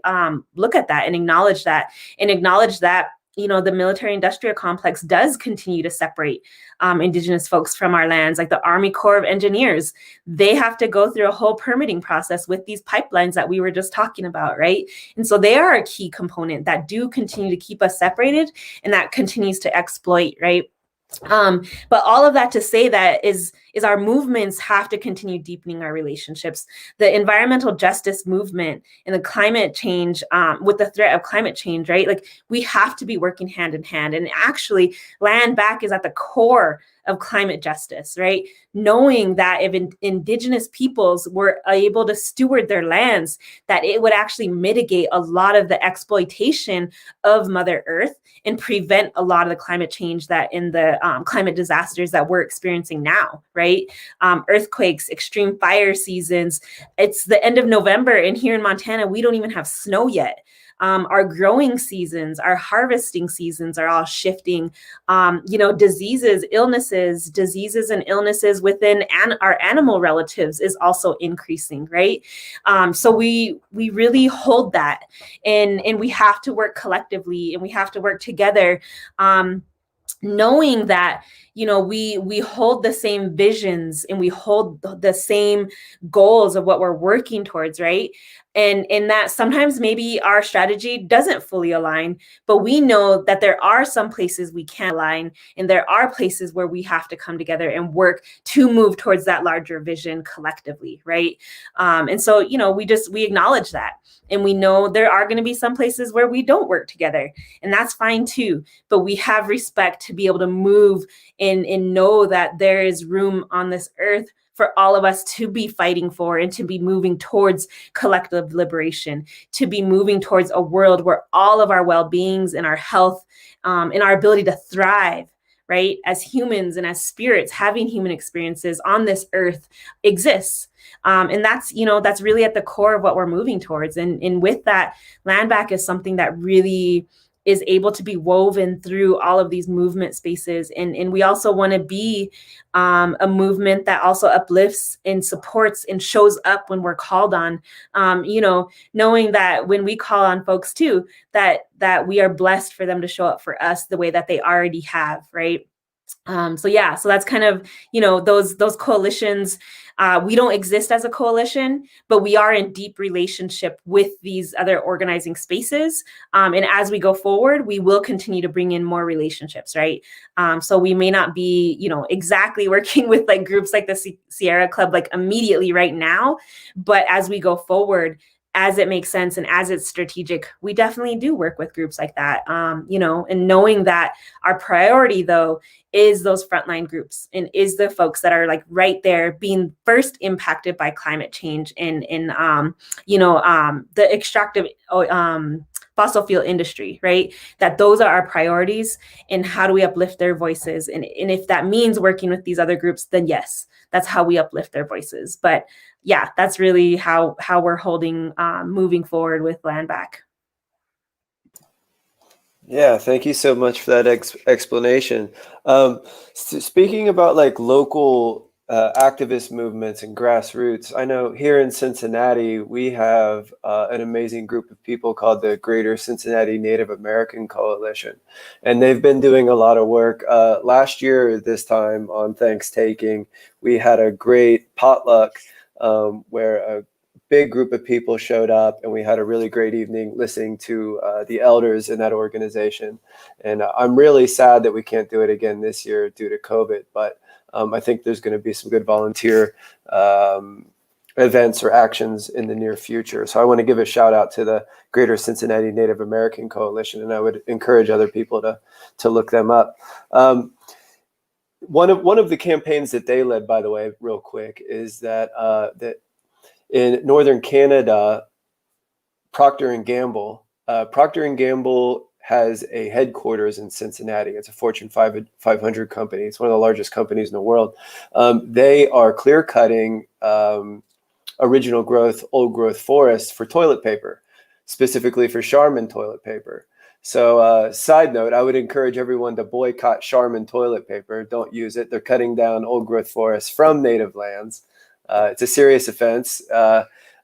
look at that and acknowledge that, you know, the military industrial complex does continue to separate indigenous folks from our lands. Like the Army Corps of Engineers, they have to go through a whole permitting process with these pipelines that we were just talking about, right? And so they are a key component that do continue to keep us separated, and that continues to exploit, right? But all of that to say that is our movements have to continue deepening our relationships. The environmental justice movement and the climate change, with the threat of climate change, right? Like we have to be working hand in hand. And actually, Land Back is at the core of climate justice, right? Knowing that if indigenous peoples were able to steward their lands, that it would actually mitigate a lot of the exploitation of Mother Earth and prevent a lot of the climate change that in the climate disasters that we're experiencing now, right? Earthquakes, extreme fire seasons. It's the end of November, and here in Montana, we don't even have snow yet. Our growing seasons, our harvesting seasons are all shifting. You know, diseases and illnesses within our animal relatives is also increasing, right? So we really hold that, and we have to work collectively, and we have to work together, knowing that, you know, we hold the same visions and we hold the same goals of what we're working towards, right? And that sometimes maybe our strategy doesn't fully align, but we know that there are some places we can align, and there are places where we have to come together and work to move towards that larger vision collectively, right? And so, you know, we acknowledge that, and we know there are going to be some places where we don't work together, and that's fine too. But we have respect to be able to move and know that there is room on this earth for all of us to be fighting for, and to be moving towards collective liberation, to be moving towards a world where all of our well-beings and our health, and our ability to thrive, right, as humans and as spirits having human experiences on this earth exists. And that's, you know, that's really at the core of what we're moving towards. And with that, Land Back is something that really is able to be woven through all of these movement spaces. And we also want to be a movement that also uplifts and supports and shows up when we're called on, you know, knowing that when we call on folks too, that we are blessed for them to show up for us the way that they already have, right? So yeah, so that's kind of, you know, those coalitions. We don't exist as a coalition, but we are in deep relationship with these other organizing spaces. And as we go forward, we will continue to bring in more relationships, right? So we may not be, you know, exactly working with like groups like the Sierra Club like immediately right now, but as we go forward, as it makes sense and as it's strategic, we definitely do work with groups like that, you know, and knowing that our priority though is those frontline groups, and is the folks that are like right there being first impacted by climate change and you know, the extractive fossil fuel industry, right? That those are our priorities, and how do we uplift their voices? And if that means working with these other groups, then yes, that's how we uplift their voices. But yeah, that's really how we're holding, moving forward with Land Back. Yeah, thank you so much for that explanation. Speaking about like local activist movements and grassroots, I know here in Cincinnati, we have an amazing group of people called the Greater Cincinnati Native American Coalition. And they've been doing a lot of work. Last year, this time on Thankstaking, we had a great potluck where a big group of people showed up, and we had a really great evening listening to the elders in that organization. And I'm really sad that we can't do it again this year due to COVID, but I think there's going to be some good volunteer events or actions in the near future. So I want to give a shout out to the Greater Cincinnati Native American Coalition, and I would encourage other people to look them up. One of the campaigns that they led, by the way, real quick, is that in northern Canada, Procter and Gamble has a headquarters in Cincinnati. It's a Fortune 500 company. It's one of the largest companies in the world. They are clear cutting original growth, old growth forests for toilet paper, specifically for Charmin toilet paper. So side note, I would encourage everyone to boycott Charmin toilet paper. Don't use it. They're cutting down old growth forests from native lands. It's a serious offense.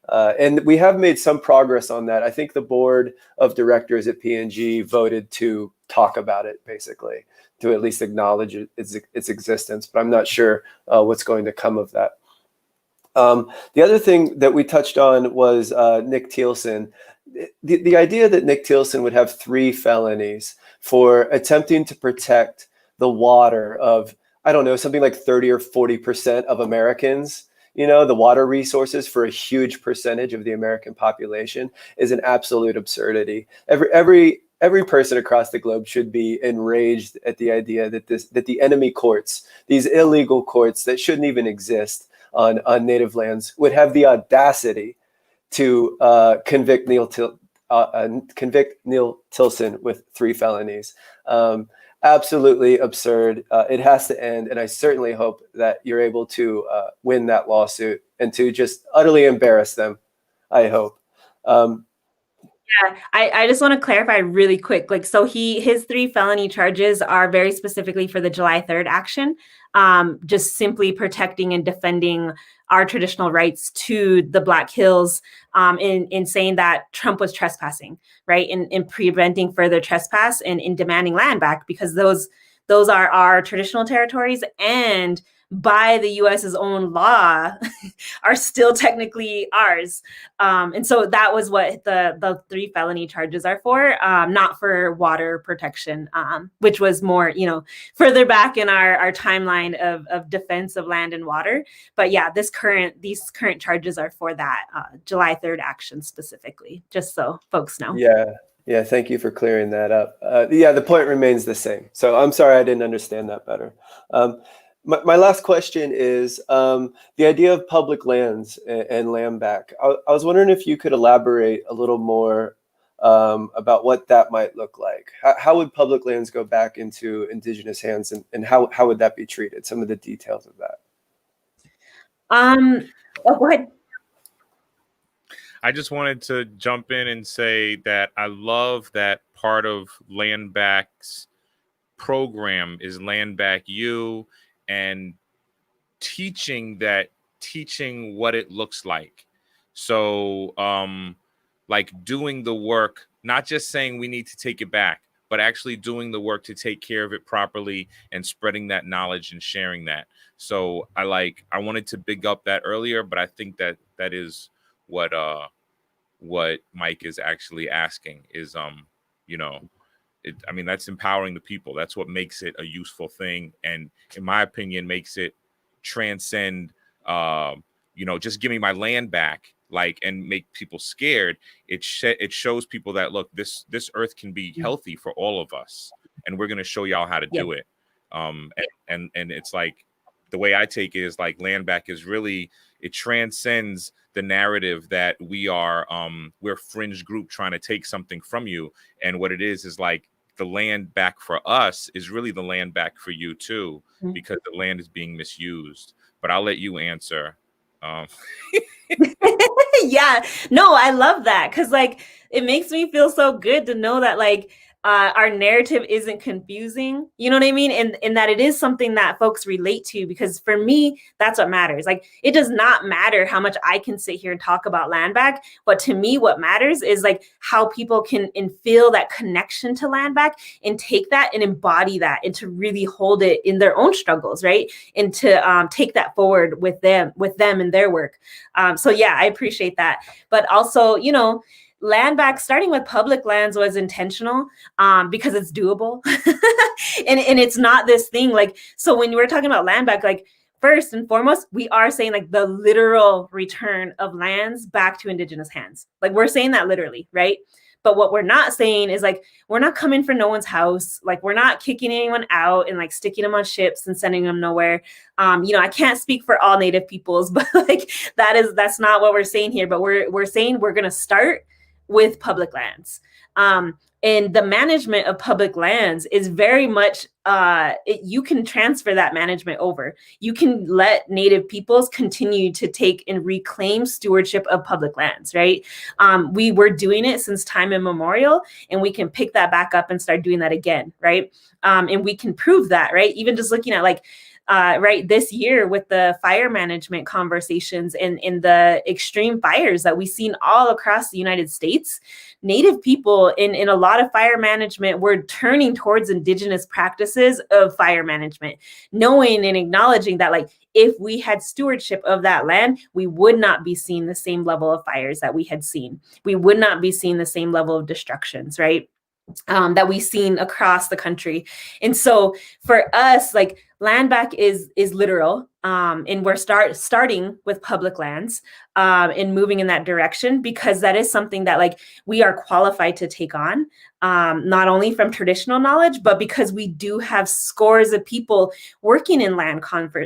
And we have made some progress on that. I think the board of directors at P&G voted to talk about it, basically, to at least acknowledge its existence. But I'm not sure what's going to come of that. The other thing that we touched on was Nick Thielsen. The idea that Nick Thielsen would have 3 felonies for attempting to protect the water of, I don't know, something like 30 or 40% of Americans, the water resources for a huge percentage of the American population, is an absolute absurdity. Every person across the globe should be enraged at the idea that the enemy courts, these illegal courts that shouldn't even exist on native lands, would have the audacity to convict Neil Thielsen with 3 felonies. Absolutely absurd. It has to end, and I certainly hope that you're able to win that lawsuit and to just utterly embarrass them. I hope. Yeah, I just want to clarify really quick. So his 3 felony charges are very specifically for the July 3rd action, just simply protecting and defending our traditional rights to the Black Hills, in saying that Trump was trespassing, right? In preventing further trespass and in demanding land back, because those are our traditional territories, and by the US's own law are still technically ours. And so that was what the 3 felony charges are for, not for water protection, which was more, further back in our timeline of defense of land and water. But yeah, these current charges are for that July 3rd action specifically, just so folks know. Yeah. Thank you for clearing that up. The point remains the same. So I'm sorry I didn't understand that better. My last question is the idea of public lands and LANDBACK. I was wondering if you could elaborate a little more about what that might look like. How would public lands go back into Indigenous hands, and how would that be treated? Some of the details of that. Go ahead. I just wanted to jump in and say that I love that part of LANDBACK's program is LANDBACK U, and teaching what it looks like. So like doing the work, not just saying we need to take it back, but actually doing the work to take care of it properly and spreading that knowledge and sharing that. So I wanted to big up that earlier, but I think that is what Mike is actually asking is, that's empowering the people. That's what makes it a useful thing. And in my opinion, makes it transcend, just give me my land back, and make people scared. It shows people that, look, this earth can be healthy for all of us. And we're going to show y'all how to do it. And it's like, the way I take it is like LANDBACK is really, it transcends the narrative that we're a fringe group trying to take something from you. And what it is like, the land back for us is really the land back for you too, because the land is being misused. But I'll let you answer. Yeah, no, I love that, because it makes me feel so good to know that our narrative isn't confusing, you know what I mean? And that it is something that folks relate to, because for me, that's what matters. It does not matter how much I can sit here and talk about LANDBACK, but to me, what matters is how people can feel that connection to LANDBACK and take that and embody that and to really hold it in their own struggles, right? And to take that forward with them and their work. So yeah, I appreciate that. But also, LANDBACK, starting with public lands, was intentional because it's doable. and it's not this thing so when you were talking about LANDBACK, first and foremost, we are saying like the literal return of lands back to indigenous hands. Like we're saying that literally, right? But what we're not saying is like, we're not coming for no one's house. Like we're not kicking anyone out and like sticking them on ships and sending them nowhere. I can't speak for all Native peoples, but like that's not what we're saying here. But we're saying we're going to start with public lands. And the management of public lands is very much, you can transfer that management over. You can let Native peoples continue to take and reclaim stewardship of public lands, right? We were doing it since time immemorial, and we can pick that back up and start doing that again, right? And we can prove that, right? Even just looking at like, right, this year with the fire management conversations and in the extreme fires that we've seen all across the United States, Native people in a lot of fire management were turning towards indigenous practices of fire management, knowing and acknowledging that like if we had stewardship of that land, we would not be seeing the same level of fires that we had seen. We would not be seeing the same level of destructions, right? That we've seen across the country. And so for us, like LANDBACK is literal. And we're starting with public lands and moving in that direction, because that is something that like we are qualified to take on, not only from traditional knowledge, but because we do have scores of people working in land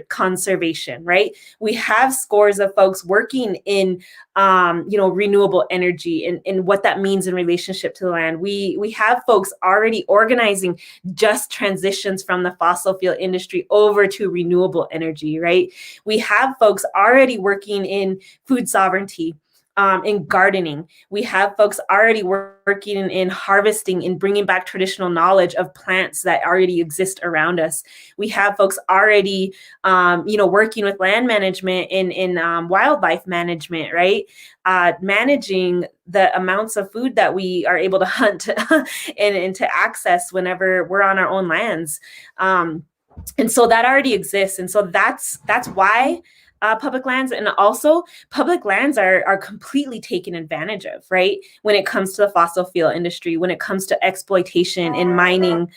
conservation, right? We have scores of folks working in, renewable energy and what that means in relationship to the land. We have folks already organizing just transitions from the fossil fuel industry over to renewable energy, right? We have folks already working in food sovereignty, in gardening. We have folks already working in harvesting and bringing back traditional knowledge of plants that already exist around us. We have folks already, working with land management in wildlife management, right? Managing the amounts of food that we are able to hunt and to access whenever we're on our own lands. And so that already exists. And so that's why public lands, and also public lands are completely taken advantage of, right? When it comes to the fossil fuel industry, when it comes to exploitation and mining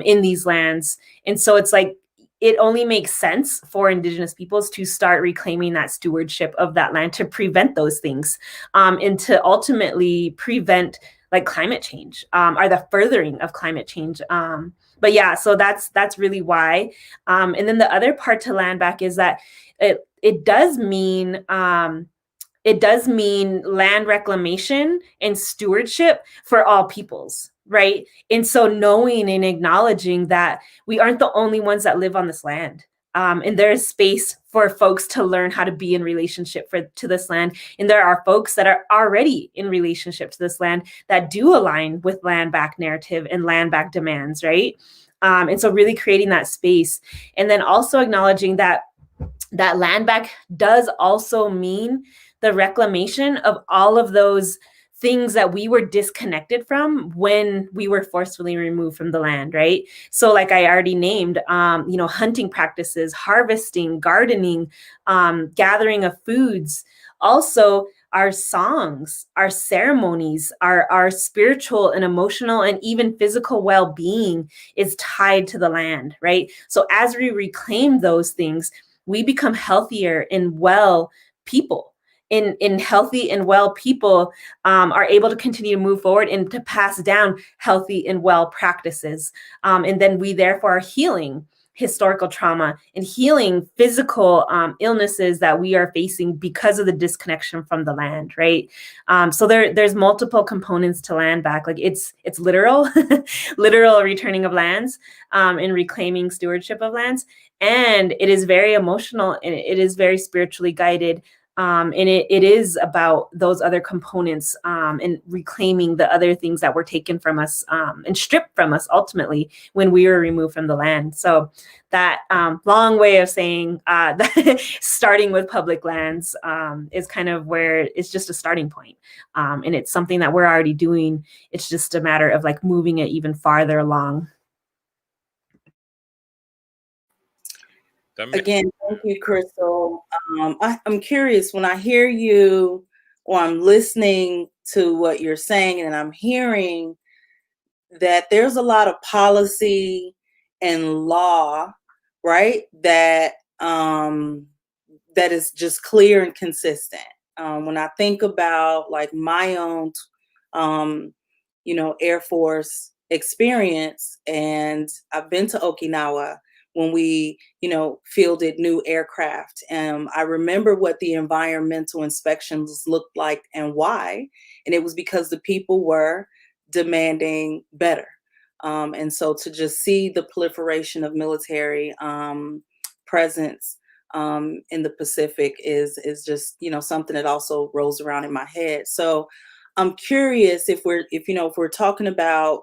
in these lands. And so it's like, it only makes sense for indigenous peoples to start reclaiming that stewardship of that land to prevent those things, and to ultimately prevent like climate change, or the furthering of climate change. But yeah, so that's really why. And then the other part to LANDBACK is that it does mean land reclamation and stewardship for all peoples, right? And so knowing and acknowledging that we aren't the only ones that live on this land. And there is space for folks to learn how to be in relationship to this land. And there are folks that are already in relationship to this land that do align with LANDBACK narrative and LANDBACK demands, right? And so really creating that space. And then also acknowledging that LANDBACK does also mean the reclamation of all of those things that we were disconnected from when we were forcefully removed from the land, right? So like I already named, hunting practices, harvesting, gardening, gathering of foods, also our songs, our ceremonies, our spiritual and emotional and even physical well-being is tied to the land, right? So as we reclaim those things, we become healthier and well people. In healthy and well people are able to continue to move forward and to pass down healthy and well practices. And then we therefore are healing historical trauma and healing physical illnesses that we are facing because of the disconnection from the land, right? So there's multiple components to LANDBACK. Like it's literal, literal returning of lands and reclaiming stewardship of lands. And it is very emotional and it is very spiritually guided. And it is about those other components and reclaiming the other things that were taken from us and stripped from us ultimately when we were removed from the land. So that long way of saying that starting with public lands is kind of where it's just a starting point. And it's something that we're already doing. It's just a matter of like moving it even farther along. Again, thank you, Krystal. I'm curious, when I hear you or I'm listening to what you're saying, and I'm hearing that there's a lot of policy and law, right, that that is just clear and consistent. When I think about like my own, Air Force experience, and I've been to Okinawa when we, fielded new aircraft. I remember what the environmental inspections looked like and why. And it was because the people were demanding better. And so to just see the proliferation of military presence in the Pacific is just something that also rolls around in my head. So I'm curious if we're talking about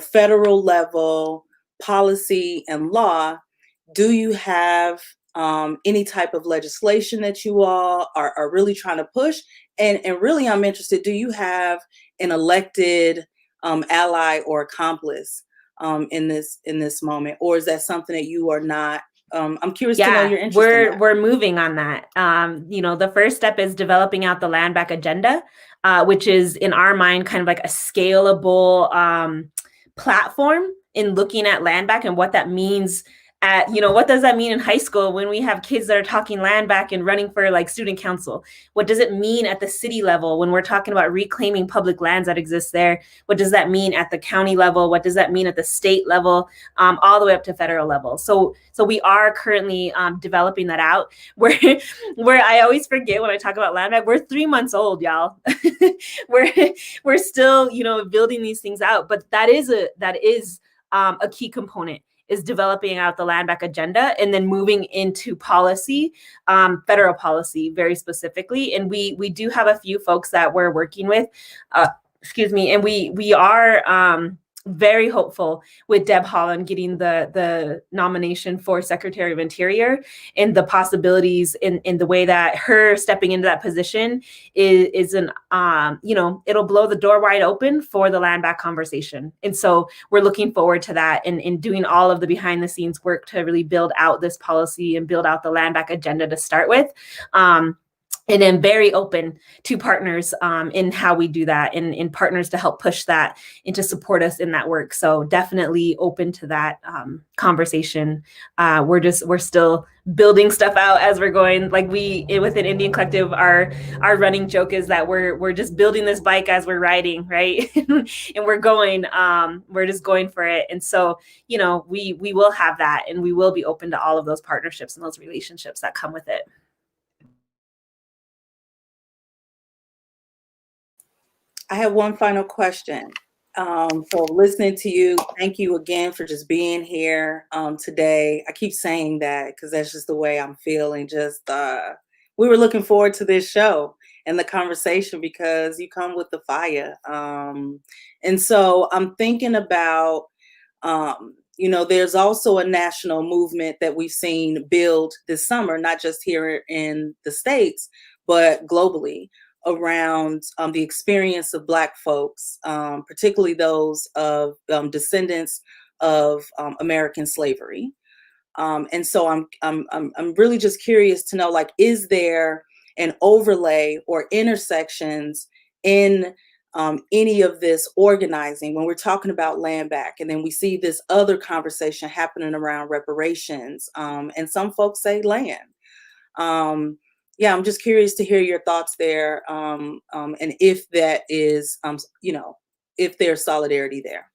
federal level policy and law, do you have any type of legislation that you all are really trying to push? And really, I'm interested, do you have an elected ally or accomplice in this moment, or is that something that you are not? I'm curious to know your interest in that. We're moving on that. The first step is developing out the LANDBACK agenda, which is in our mind kind of like a scalable platform in looking at LANDBACK and what that means. What does that mean in high school when we have kids that are talking LANDBACK and running for like student council? What does it mean at the city level when we're talking about reclaiming public lands that exist there? What does that mean at the county level? What does that mean at the state level? All the way up to federal level. So we are currently developing that out. Where I always forget when I talk about LANDBACK, we're 3 months old, y'all. we're still building these things out, but that is a key component, is developing out the LANDBACK agenda and then moving into policy, federal policy very specifically. And we do have a few folks that we're working with, and we are very hopeful with Deb Haaland getting the nomination for Secretary of Interior, and the possibilities in the way that her stepping into that position is it'll blow the door wide open for the LANDBACK conversation. And so we're looking forward to that and doing all of the behind the scenes work to really build out this policy and build out the LANDBACK agenda to start with. And then very open to partners in how we do that, and in partners to help push that and to support us in that work. So definitely open to that conversation. We're still building stuff out as we're going. Like within Indian Collective, our running joke is that we're just building this bike as we're riding, right? And we're going, we're just going for it. And so, we will have that, and we will be open to all of those partnerships and those relationships that come with it. I have one final question. So listening to you, thank you again for just being here today. I keep saying that because that's just the way I'm feeling. We were looking forward to this show and the conversation because you come with the fire. And so I'm thinking about, there's also a national movement that we've seen build this summer, not just here in the States, but globally, around the experience of Black folks, particularly those of descendants of American slavery. And so I'm really just curious to know, like, is there an overlay or intersections in any of this organizing when we're talking about LANDBACK, and then we see this other conversation happening around reparations, and some folks say land. I'm just curious to hear your thoughts there, and if that is, if there's solidarity there.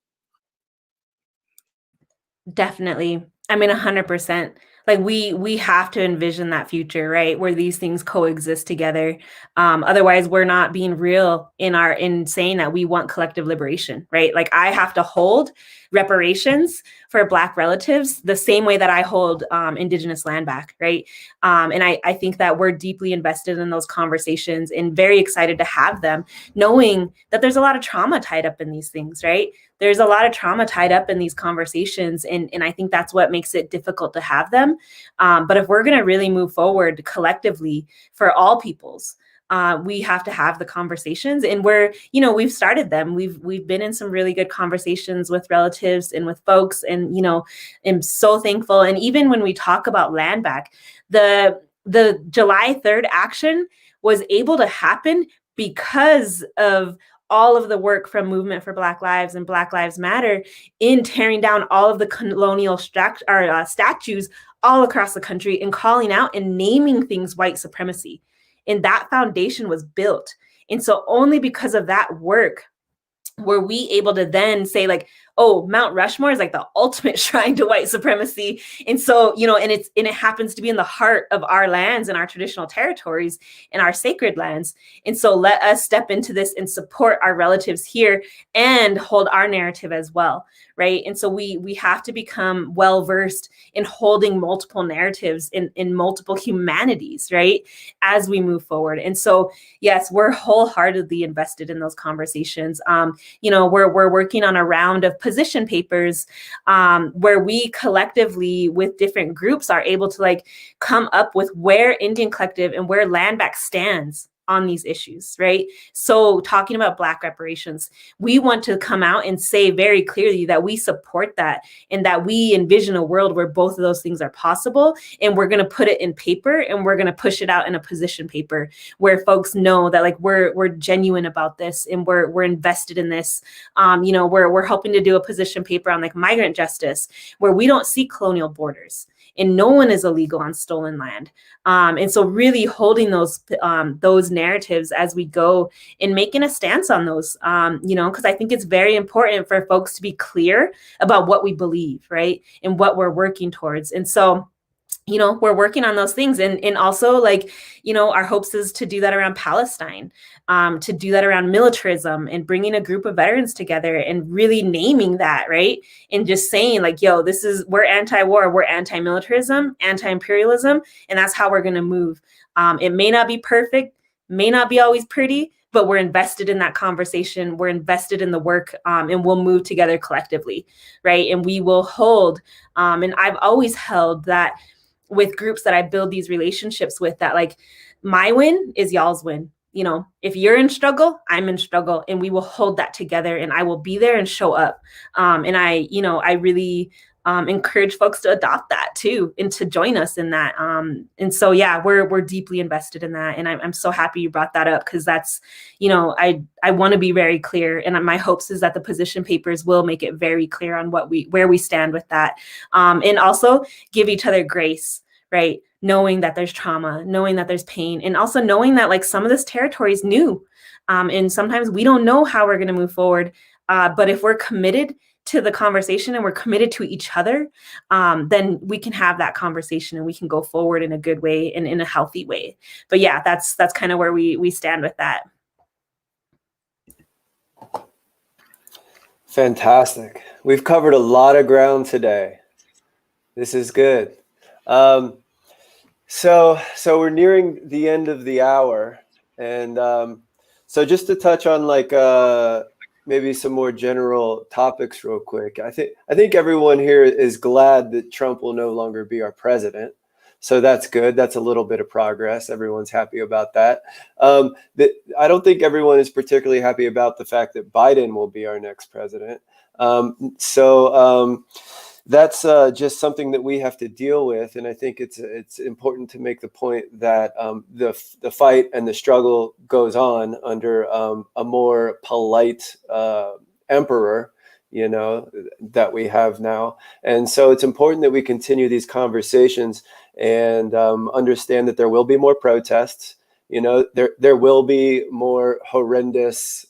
Definitely. 100%. Like we have to envision that future, right? Where these things coexist together. Otherwise we're not being real in saying that we want collective liberation, right? Like I have to hold reparations for Black relatives the same way that I hold Indigenous land back, right? And I think that we're deeply invested in those conversations and very excited to have them, knowing that there's a lot of trauma tied up in these things, right? There's a lot of trauma tied up in these conversations. And I think that's what makes it difficult to have them. But if we're going to really move forward collectively for all peoples, we have to have the conversations, and we've started them. We've been in some really good conversations with relatives and with folks, and, I'm so thankful. And even when we talk about LANDBACK, the July 3rd action was able to happen because of all of the work from Movement for Black Lives and Black Lives Matter in tearing down all of the colonial statues all across the country and calling out and naming things white supremacy. And that foundation was built. And so only because of that work were we able to then say like, oh, Mount Rushmore is like the ultimate shrine to white supremacy. And so, and it happens to be in the heart of our lands and our traditional territories and our sacred lands. And so let us step into this and support our relatives here and hold our narrative as well. Right. And so we have to become well-versed in holding multiple narratives in multiple humanities, right, as we move forward. And so, yes, we're wholeheartedly invested in those conversations. We're working on a round of position papers where we collectively with different groups are able to like come up with where Indian Collective and where LANDBACK stands on these issues, right? So talking about Black reparations, we want to come out and say very clearly that we support that and that we envision a world where both of those things are possible. And we're going to put it in paper and we're going to push it out in a position paper where folks know that like we're genuine about this and we're invested in this. We're helping to do a position paper on like migrant justice where we don't see colonial borders. And no one is illegal on stolen land. And so really holding those narratives as we go and making a stance on those, because I think it's very important for folks to be clear about what we believe, right? And what we're working towards. And so we're working on those things. And also like, our hopes is to do that around Palestine, to do that around militarism and bringing a group of veterans together and really naming that, right? And just saying like, yo, we're anti-war, we're anti-militarism, anti-imperialism, and that's how we're going to move. It may not be perfect, may not be always pretty, but we're invested in that conversation. We're invested in the work, and we'll move together collectively, right? And we will hold, and I've always held that with groups that I build these relationships with, that like my win is y'all's win. If you're in struggle, I'm in struggle, and we will hold that together, and I will be there and show up. And I really encourage folks to adopt that too, and to join us in that. And so, yeah, we're deeply invested in that. And I'm so happy you brought that up, because that's, I want to be very clear. And my hopes is that the position papers will make it very clear on where we stand with that. And also give each other grace, right? Knowing that there's trauma, knowing that there's pain, and also knowing that like some of this territory is new. And sometimes we don't know how we're going to move forward. But if we're committed to the conversation and we're committed to each other, then we can have that conversation and we can go forward in a good way and in a healthy way. But yeah, that's kind of where we stand with that. Fantastic. We've covered a lot of ground today. This is good. So we're nearing the end of the hour, and so just to touch on like maybe some more general topics real quick. I think everyone here is glad that Trump will no longer be our president. So that's good. That's a little bit of progress. Everyone's happy about that. I don't think everyone is particularly happy about the fact that Biden will be our next president. That's just something that we have to deal with. And I think it's important to make the point that the fight and the struggle goes on under a more polite emperor, that we have now. And so it's important that we continue these conversations and understand that there will be more protests. There will be more horrendous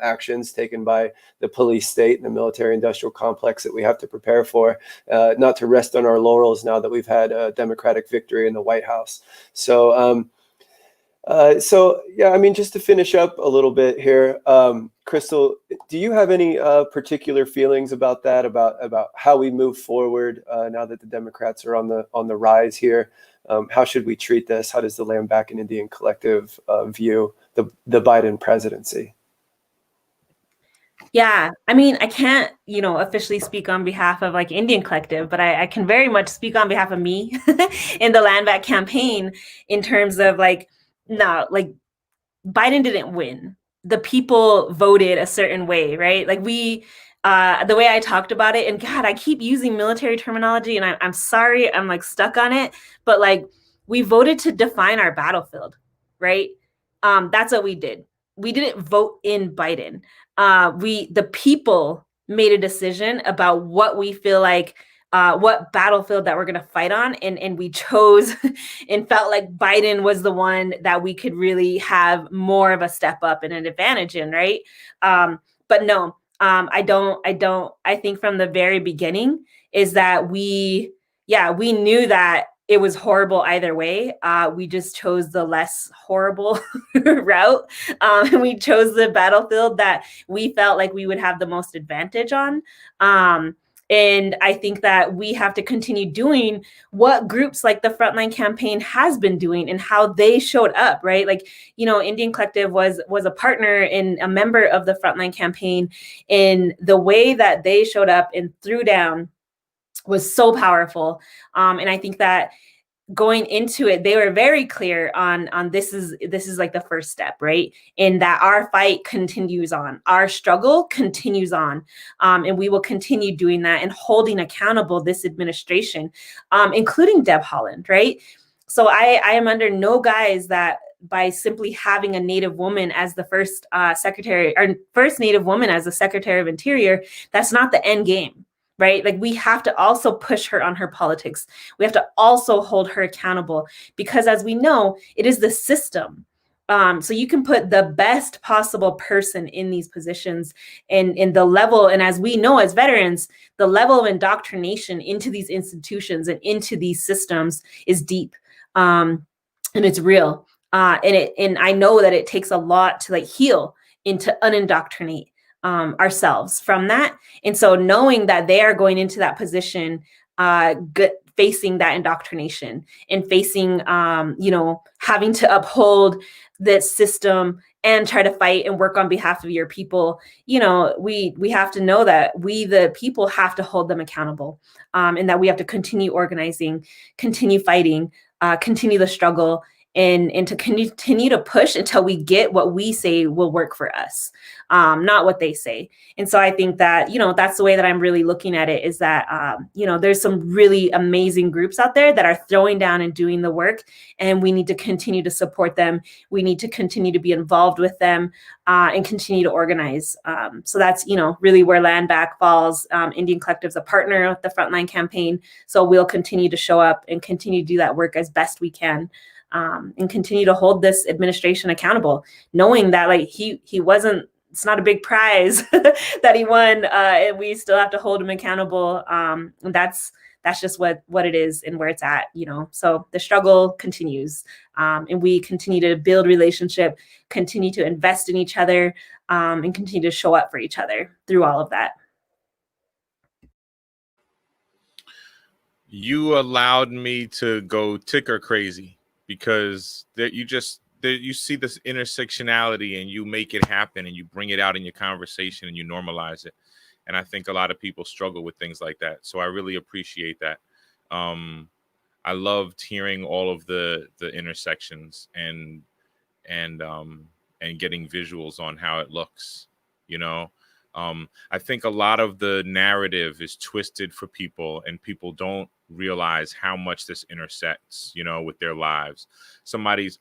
actions taken by the police state and the military industrial complex that we have to prepare for, not to rest on our laurels now that we've had a Democratic victory in the White House. So yeah, I mean, just to finish up a little bit here, Krystal, do you have any particular feelings about that, about how we move forward now that the Democrats are on the rise here? How should we treat this? How does the LANDBACK and Indian Collective view the Biden presidency? Yeah, I mean, I can't, officially speak on behalf of like Indian Collective, but I can very much speak on behalf of me in the LANDBACK campaign in terms of like, no, like Biden didn't win. The people voted a certain way, right? Like the way I talked about it, and God, I keep using military terminology, and I'm sorry, I'm like stuck on it, but like we voted to define our battlefield, right? That's what we did. We didn't vote in Biden. The people made a decision about what we feel like what battlefield that we're going to fight on. And we chose and felt like Biden was the one that we could really have more of a step up and an advantage in, right? But no, I think from the very beginning is that we knew that it was horrible either way. We just chose the less horrible route. And we chose the battlefield that we felt like we would have the most advantage on. And I think that we have to continue doing what groups like the Frontline Campaign has been doing and how they showed up, right? Like, Indian Collective was a partner and a member of the Frontline Campaign, in the way that they showed up and threw down was so powerful. And I think that going into it, they were very clear on this is like the first step, right? In that our fight continues on, our struggle continues on, and we will continue doing that and holding accountable this administration, including Deb Haaland, right? So I am under no guise that by simply having a Native woman as the first secretary, or first Native woman as the Secretary of Interior, that's not the end game. Right? Like, we have to also push her on her politics. We have to also hold her accountable, because as we know, it is the system. So you can put the best possible person in these positions, and in the level, and as we know as veterans, the level of indoctrination into these institutions and into these systems is deep, and it's real. And I know that it takes a lot to heal and to unindoctrinate ourselves from that. And so knowing that they are going into that position, facing that indoctrination and facing, having to uphold this system and try to fight and work on behalf of your people, we have to know that we, the people, have to hold them accountable, and that we have to continue organizing, continue fighting, continue the struggle, and to continue to push until we get what we say will work for us, not what they say. And so I think that, that's the way that I'm really looking at it, is that, there's some really amazing groups out there that are throwing down and doing the work, and we need to continue to support them. We need to continue to be involved with them, and continue to organize. So that's, really where LANDBACK falls. Indian Collective's a partner with the Frontline Campaign. So we'll continue to show up and continue to do that work as best we can. And continue to hold this administration accountable, knowing that he wasn't, it's not a big prize that he won, and we still have to hold him accountable. And that's just what it is and where it's at, So the struggle continues, and we continue to build relationship, continue to invest in each other, and continue to show up for each other through all of that. You allowed me to go ticker crazy, because you see this intersectionality and you make it happen and you bring it out in your conversation and you normalize it. And I think a lot of people struggle with things like that. So I really appreciate that. I loved hearing all of the intersections and getting visuals on how it looks, I think a lot of the narrative is twisted for people, and people don't realize how much this intersects, with their lives.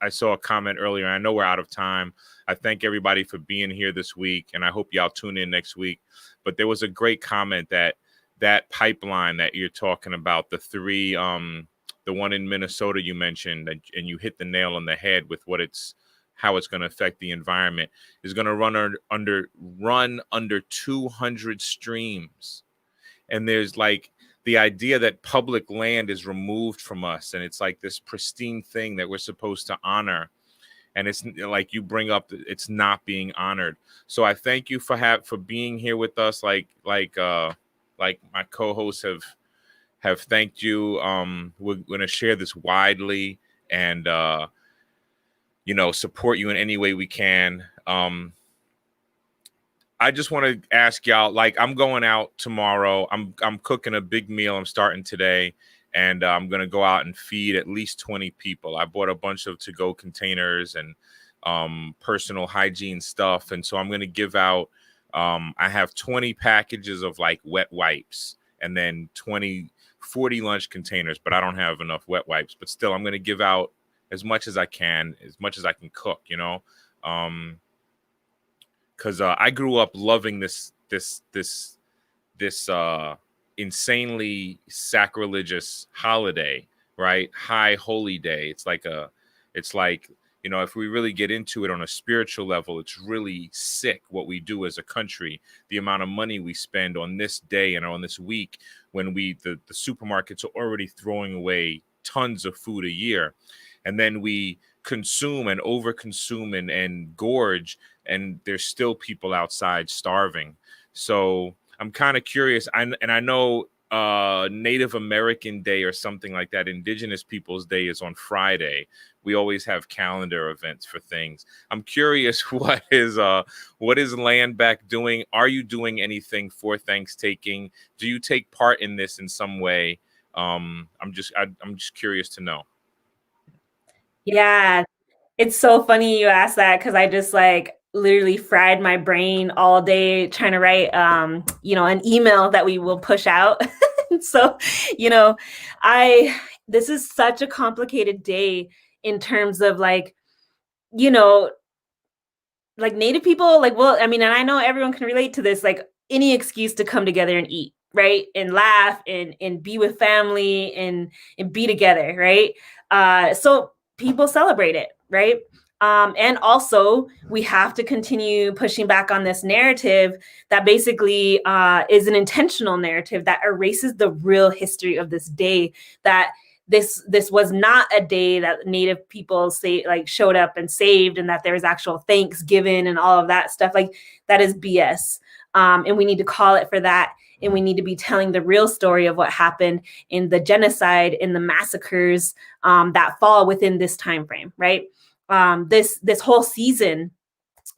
I saw a comment earlier, and I know we're out of time. I thank everybody for being here this week, and I hope y'all tune in next week. But there was a great comment that pipeline that you're talking about, the three, the one in Minnesota you mentioned, and you hit the nail on the head with how it's going to affect the environment, is going to run under 200 streams. And there's the idea that public land is removed from us, and it's this pristine thing that we're supposed to honor. And it's like you bring up, it's not being honored. So I thank you for being here with us. Like my co-hosts have thanked you. We're going to share this widely and, support you in any way we can. I just want to ask y'all, I'm going out tomorrow. I'm cooking a big meal. I'm starting today, and I'm going to go out and feed at least 20 people. I bought a bunch of to-go containers and personal hygiene stuff. And so I'm going to give out, I have 20 packages of wet wipes, and then 40 lunch containers, but I don't have enough wet wipes. But still, I'm going to give out as much as I can, as much as I can cook, because I grew up loving this insanely sacrilegious holiday, right? High holy day. It's like, you know, if we really get into it on a spiritual level, it's really sick what we do as a country, the amount of money we spend on this day and on this week when the supermarkets are already throwing away tons of food a year. And then we consume and overconsume and gorge, and there's still people outside starving. So I'm kind of curious. I know Native American Day or something like that, Indigenous Peoples Day is on Friday. We always have calendar events for things. I'm curious what is LANDBACK doing? Are you doing anything for Thankstaking? Do you take part in this in some way? I'm just curious to know. Yeah, it's so funny you asked that because I just like literally fried my brain all day trying to write you know, an email that we will push out. So, you know, this is such a complicated day in terms of like, you know, like Native people, like, well, I mean, and I know everyone can relate to this, like any excuse to come together and eat, right? And laugh and be with family and be together, right? So people celebrate it, right? And also, we have to continue pushing back on this narrative that basically is an intentional narrative that erases the real history of this day. That this was not a day that Native people say like showed up and saved, and that there was actual Thanksgiving and all of that stuff. Like that is BS, and we need to call it for that. And we need to be telling the real story of what happened in the genocide, in the massacres that fall within this time frame, right? This whole season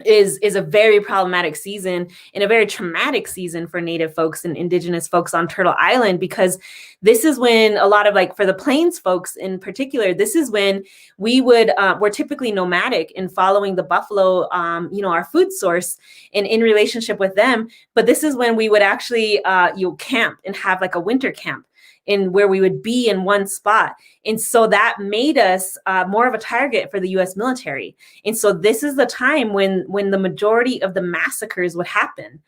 is a very problematic season and a very traumatic season for Native folks and Indigenous folks on Turtle Island, because this is when a lot of, like, for the Plains folks in particular, this is when we're typically nomadic in following the buffalo, you know, our food source, and in relationship with them. But this is when we would actually camp and have like a winter camp in where we would be in one spot. And so that made us more of a target for the US military. And so this is the time when the majority of the massacres would happen,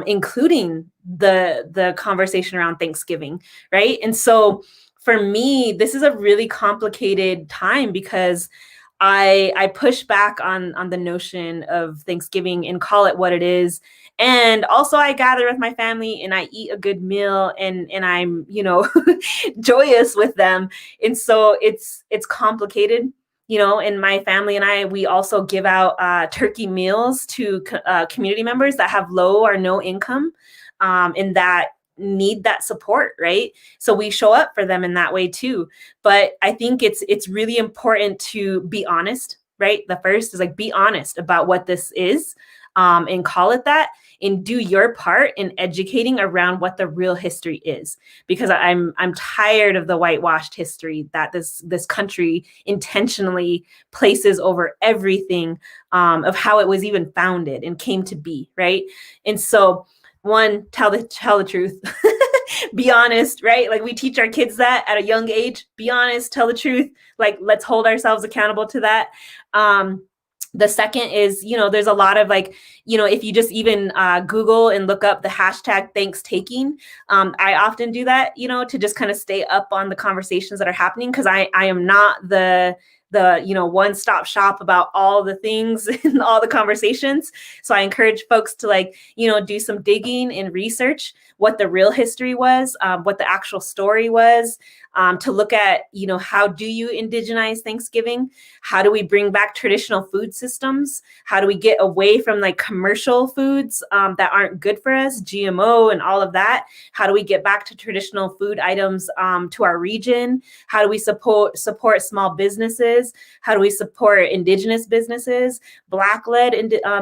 including the conversation around Thanksgiving, right? And so for me, this is a really complicated time because I push back on the notion of Thanksgiving and call it what it is. And also I gather with my family and I eat a good meal and I'm, you know, joyous with them. And so it's complicated, you know, and my family and we also give out turkey meals to community members that have low or no income, and that need that support, right? So we show up for them in that way too. But I think it's really important to be honest, right? The first is like, be honest about what this is, and call it that, and do your part in educating around what the real history is, because I'm tired of the whitewashed history that this country intentionally places over everything, of how it was even founded and came to be, right? And so, one, tell the truth. Be honest, right? Like we teach our kids that at a young age. Be honest, tell the truth. Like, let's hold ourselves accountable to that. The second is, you know, there's a lot of like, you know, if you just even Google and look up the hashtag Thankstaking, I often do that, you know, to just kind of stay up on the conversations that are happening, because I am not the you know, one-stop shop about all the things and all the conversations. So I encourage folks to, like, you know, do some digging and research what the real history was, what the actual story was, to look at, you know, how do you indigenize Thanksgiving? How do we bring back traditional food systems? How do we get away from like commercial foods that aren't good for us, GMO and all of that? How do we get back to traditional food items to our region? How do we support small businesses? How do we support Indigenous businesses, Black-led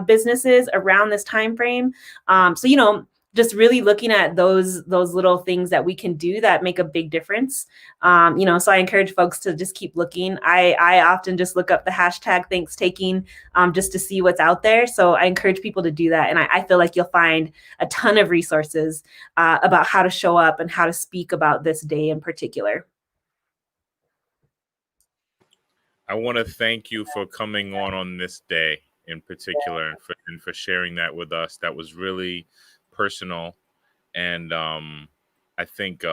businesses around this time frame? So, you know, just really looking at those little things that we can do that make a big difference. You know, so I encourage folks to just keep looking. I often just look up the hashtag Thankstaking just to see what's out there. So I encourage people to do that. And I feel like you'll find a ton of resources about how to show up and how to speak about this day in particular. I want to thank you for coming on this day in particular, and for sharing that with us. That was really personal, and I think,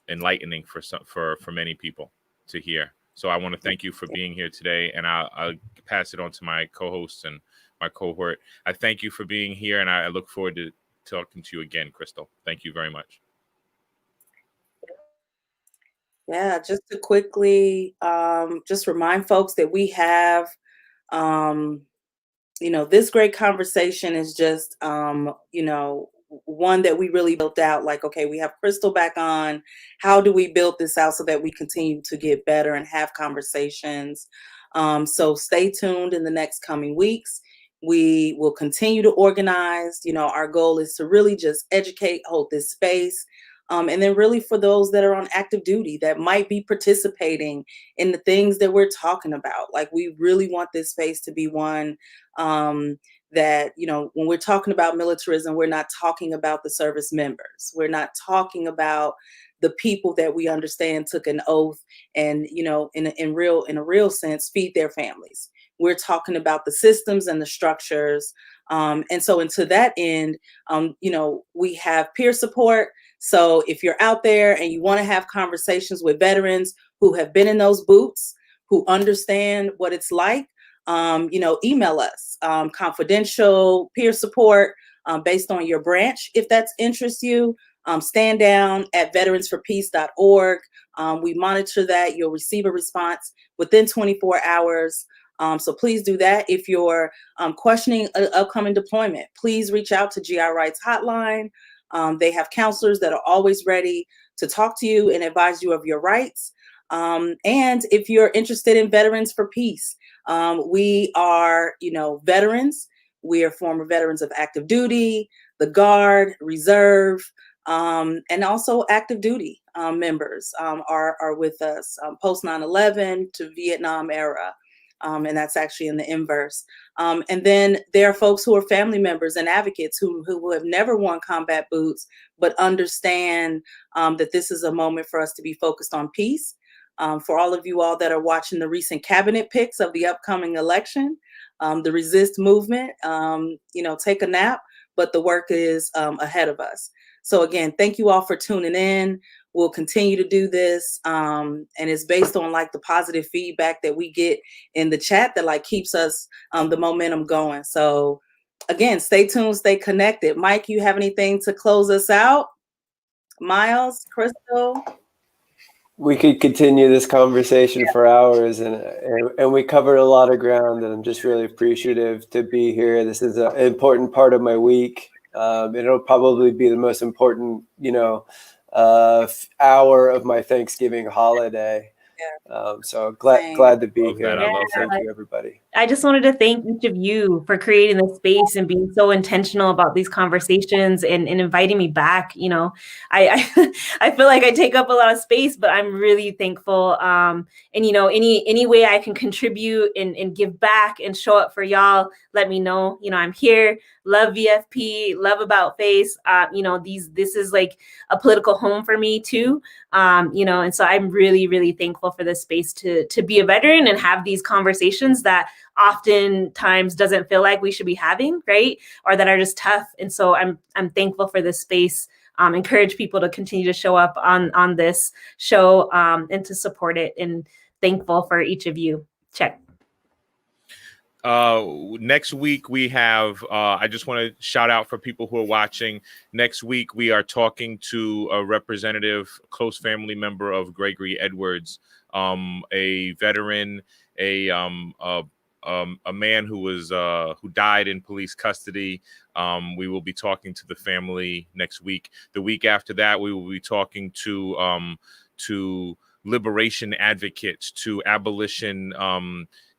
enlightening for many people to hear. So I want to thank you for being here today, and I'll pass it on to my co-hosts and my cohort. I thank you for being here, and I look forward to talking to you again, Krystal. Thank you very much. Yeah, just to quickly just remind folks that we have, this great conversation is just, one that we really built out. Like, okay, we have Krystal back on. How do we build this out so that we continue to get better and have conversations? So stay tuned in the next coming weeks. We will continue to organize. Our goal is to really just educate, hold this space. And then really for those that are on active duty that might be participating in the things that we're talking about, like we really want this space to be one that, when we're talking about militarism, we're not talking about the service members. We're not talking about the people that we understand took an oath and, in a real sense, feed their families. We're talking about the systems and the structures. And so, to that end, we have peer support. So if you're out there and you want to have conversations with veterans who have been in those boots, who understand what it's like, email us, confidential peer support based on your branch, if that interests you. Stand down at veteransforpeace.org. We monitor that. You'll receive a response within 24 hours. So please do that. If you're questioning an upcoming deployment, please reach out to GI Rights Hotline. They have counselors that are always ready to talk to you and advise you of your rights. And if you're interested in Veterans for Peace, we are, veterans. We are former veterans of active duty, the Guard, Reserve, and also active duty members are with us post 9/11 to Vietnam era. And that's actually in the inverse. And then there are folks who are family members and advocates who have never worn combat boots, but understand that this is a moment for us to be focused on peace. For all of you all that are watching the recent cabinet picks of the upcoming election, the resist movement, take a nap, but the work is ahead of us. So again, thank you all for tuning in. We'll continue to do this. And it's based on like the positive feedback that we get in the chat that like keeps us the momentum going. So again, stay tuned, stay connected. Mike, you have anything to close us out? Miles, Krystal? We could continue this conversation for hours, and we covered a lot of ground, and I'm just really appreciative to be here. This is an important part of my week. It'll probably be the most important, hour of my Thanksgiving holiday. So glad to be here. Thank you, everybody. I just wanted to thank each of you for creating this space and being so intentional about these conversations and inviting me back. I feel like I take up a lot of space, but I'm really thankful. And any way I can contribute and give back and show up for y'all, let me know. I'm here. Love VFP, love About Face. This is like a political home for me too. And so I'm really, really thankful for this space to be a veteran and have these conversations that oftentimes doesn't feel like we should be having, right? Or that are just tough. And so I'm thankful for this space. Encourage people to continue to show up on this show and to support it, and thankful for each of you. Check. Next week we have, I just want to shout out for people who are watching. Next week we are talking to a representative, close family member of Gregory Edwards, a veteran, a man who died in police custody. We will be talking to the family next week. The week after that, we will be talking to liberation advocates, to abolition,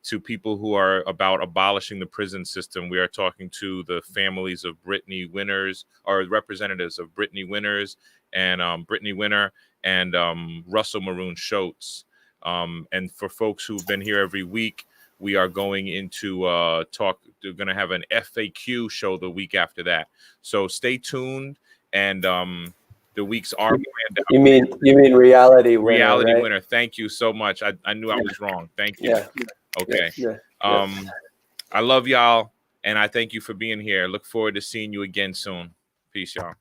to people who are about abolishing the prison system. We are talking to the families of Brittany Winters, or representatives of Brittany Winters and Brittany Winter and Russell Maroon Schultz. And for folks who've been here every week, we are going into we're going to have an FAQ show the week after that. So stay tuned. And the weeks are planned out. You mean reality winner? Reality right? winner. Thank you so much. I knew I was wrong. Thank you. Yeah. Okay. Yeah. I love y'all, and I thank you for being here. Look forward to seeing you again soon. Peace, y'all.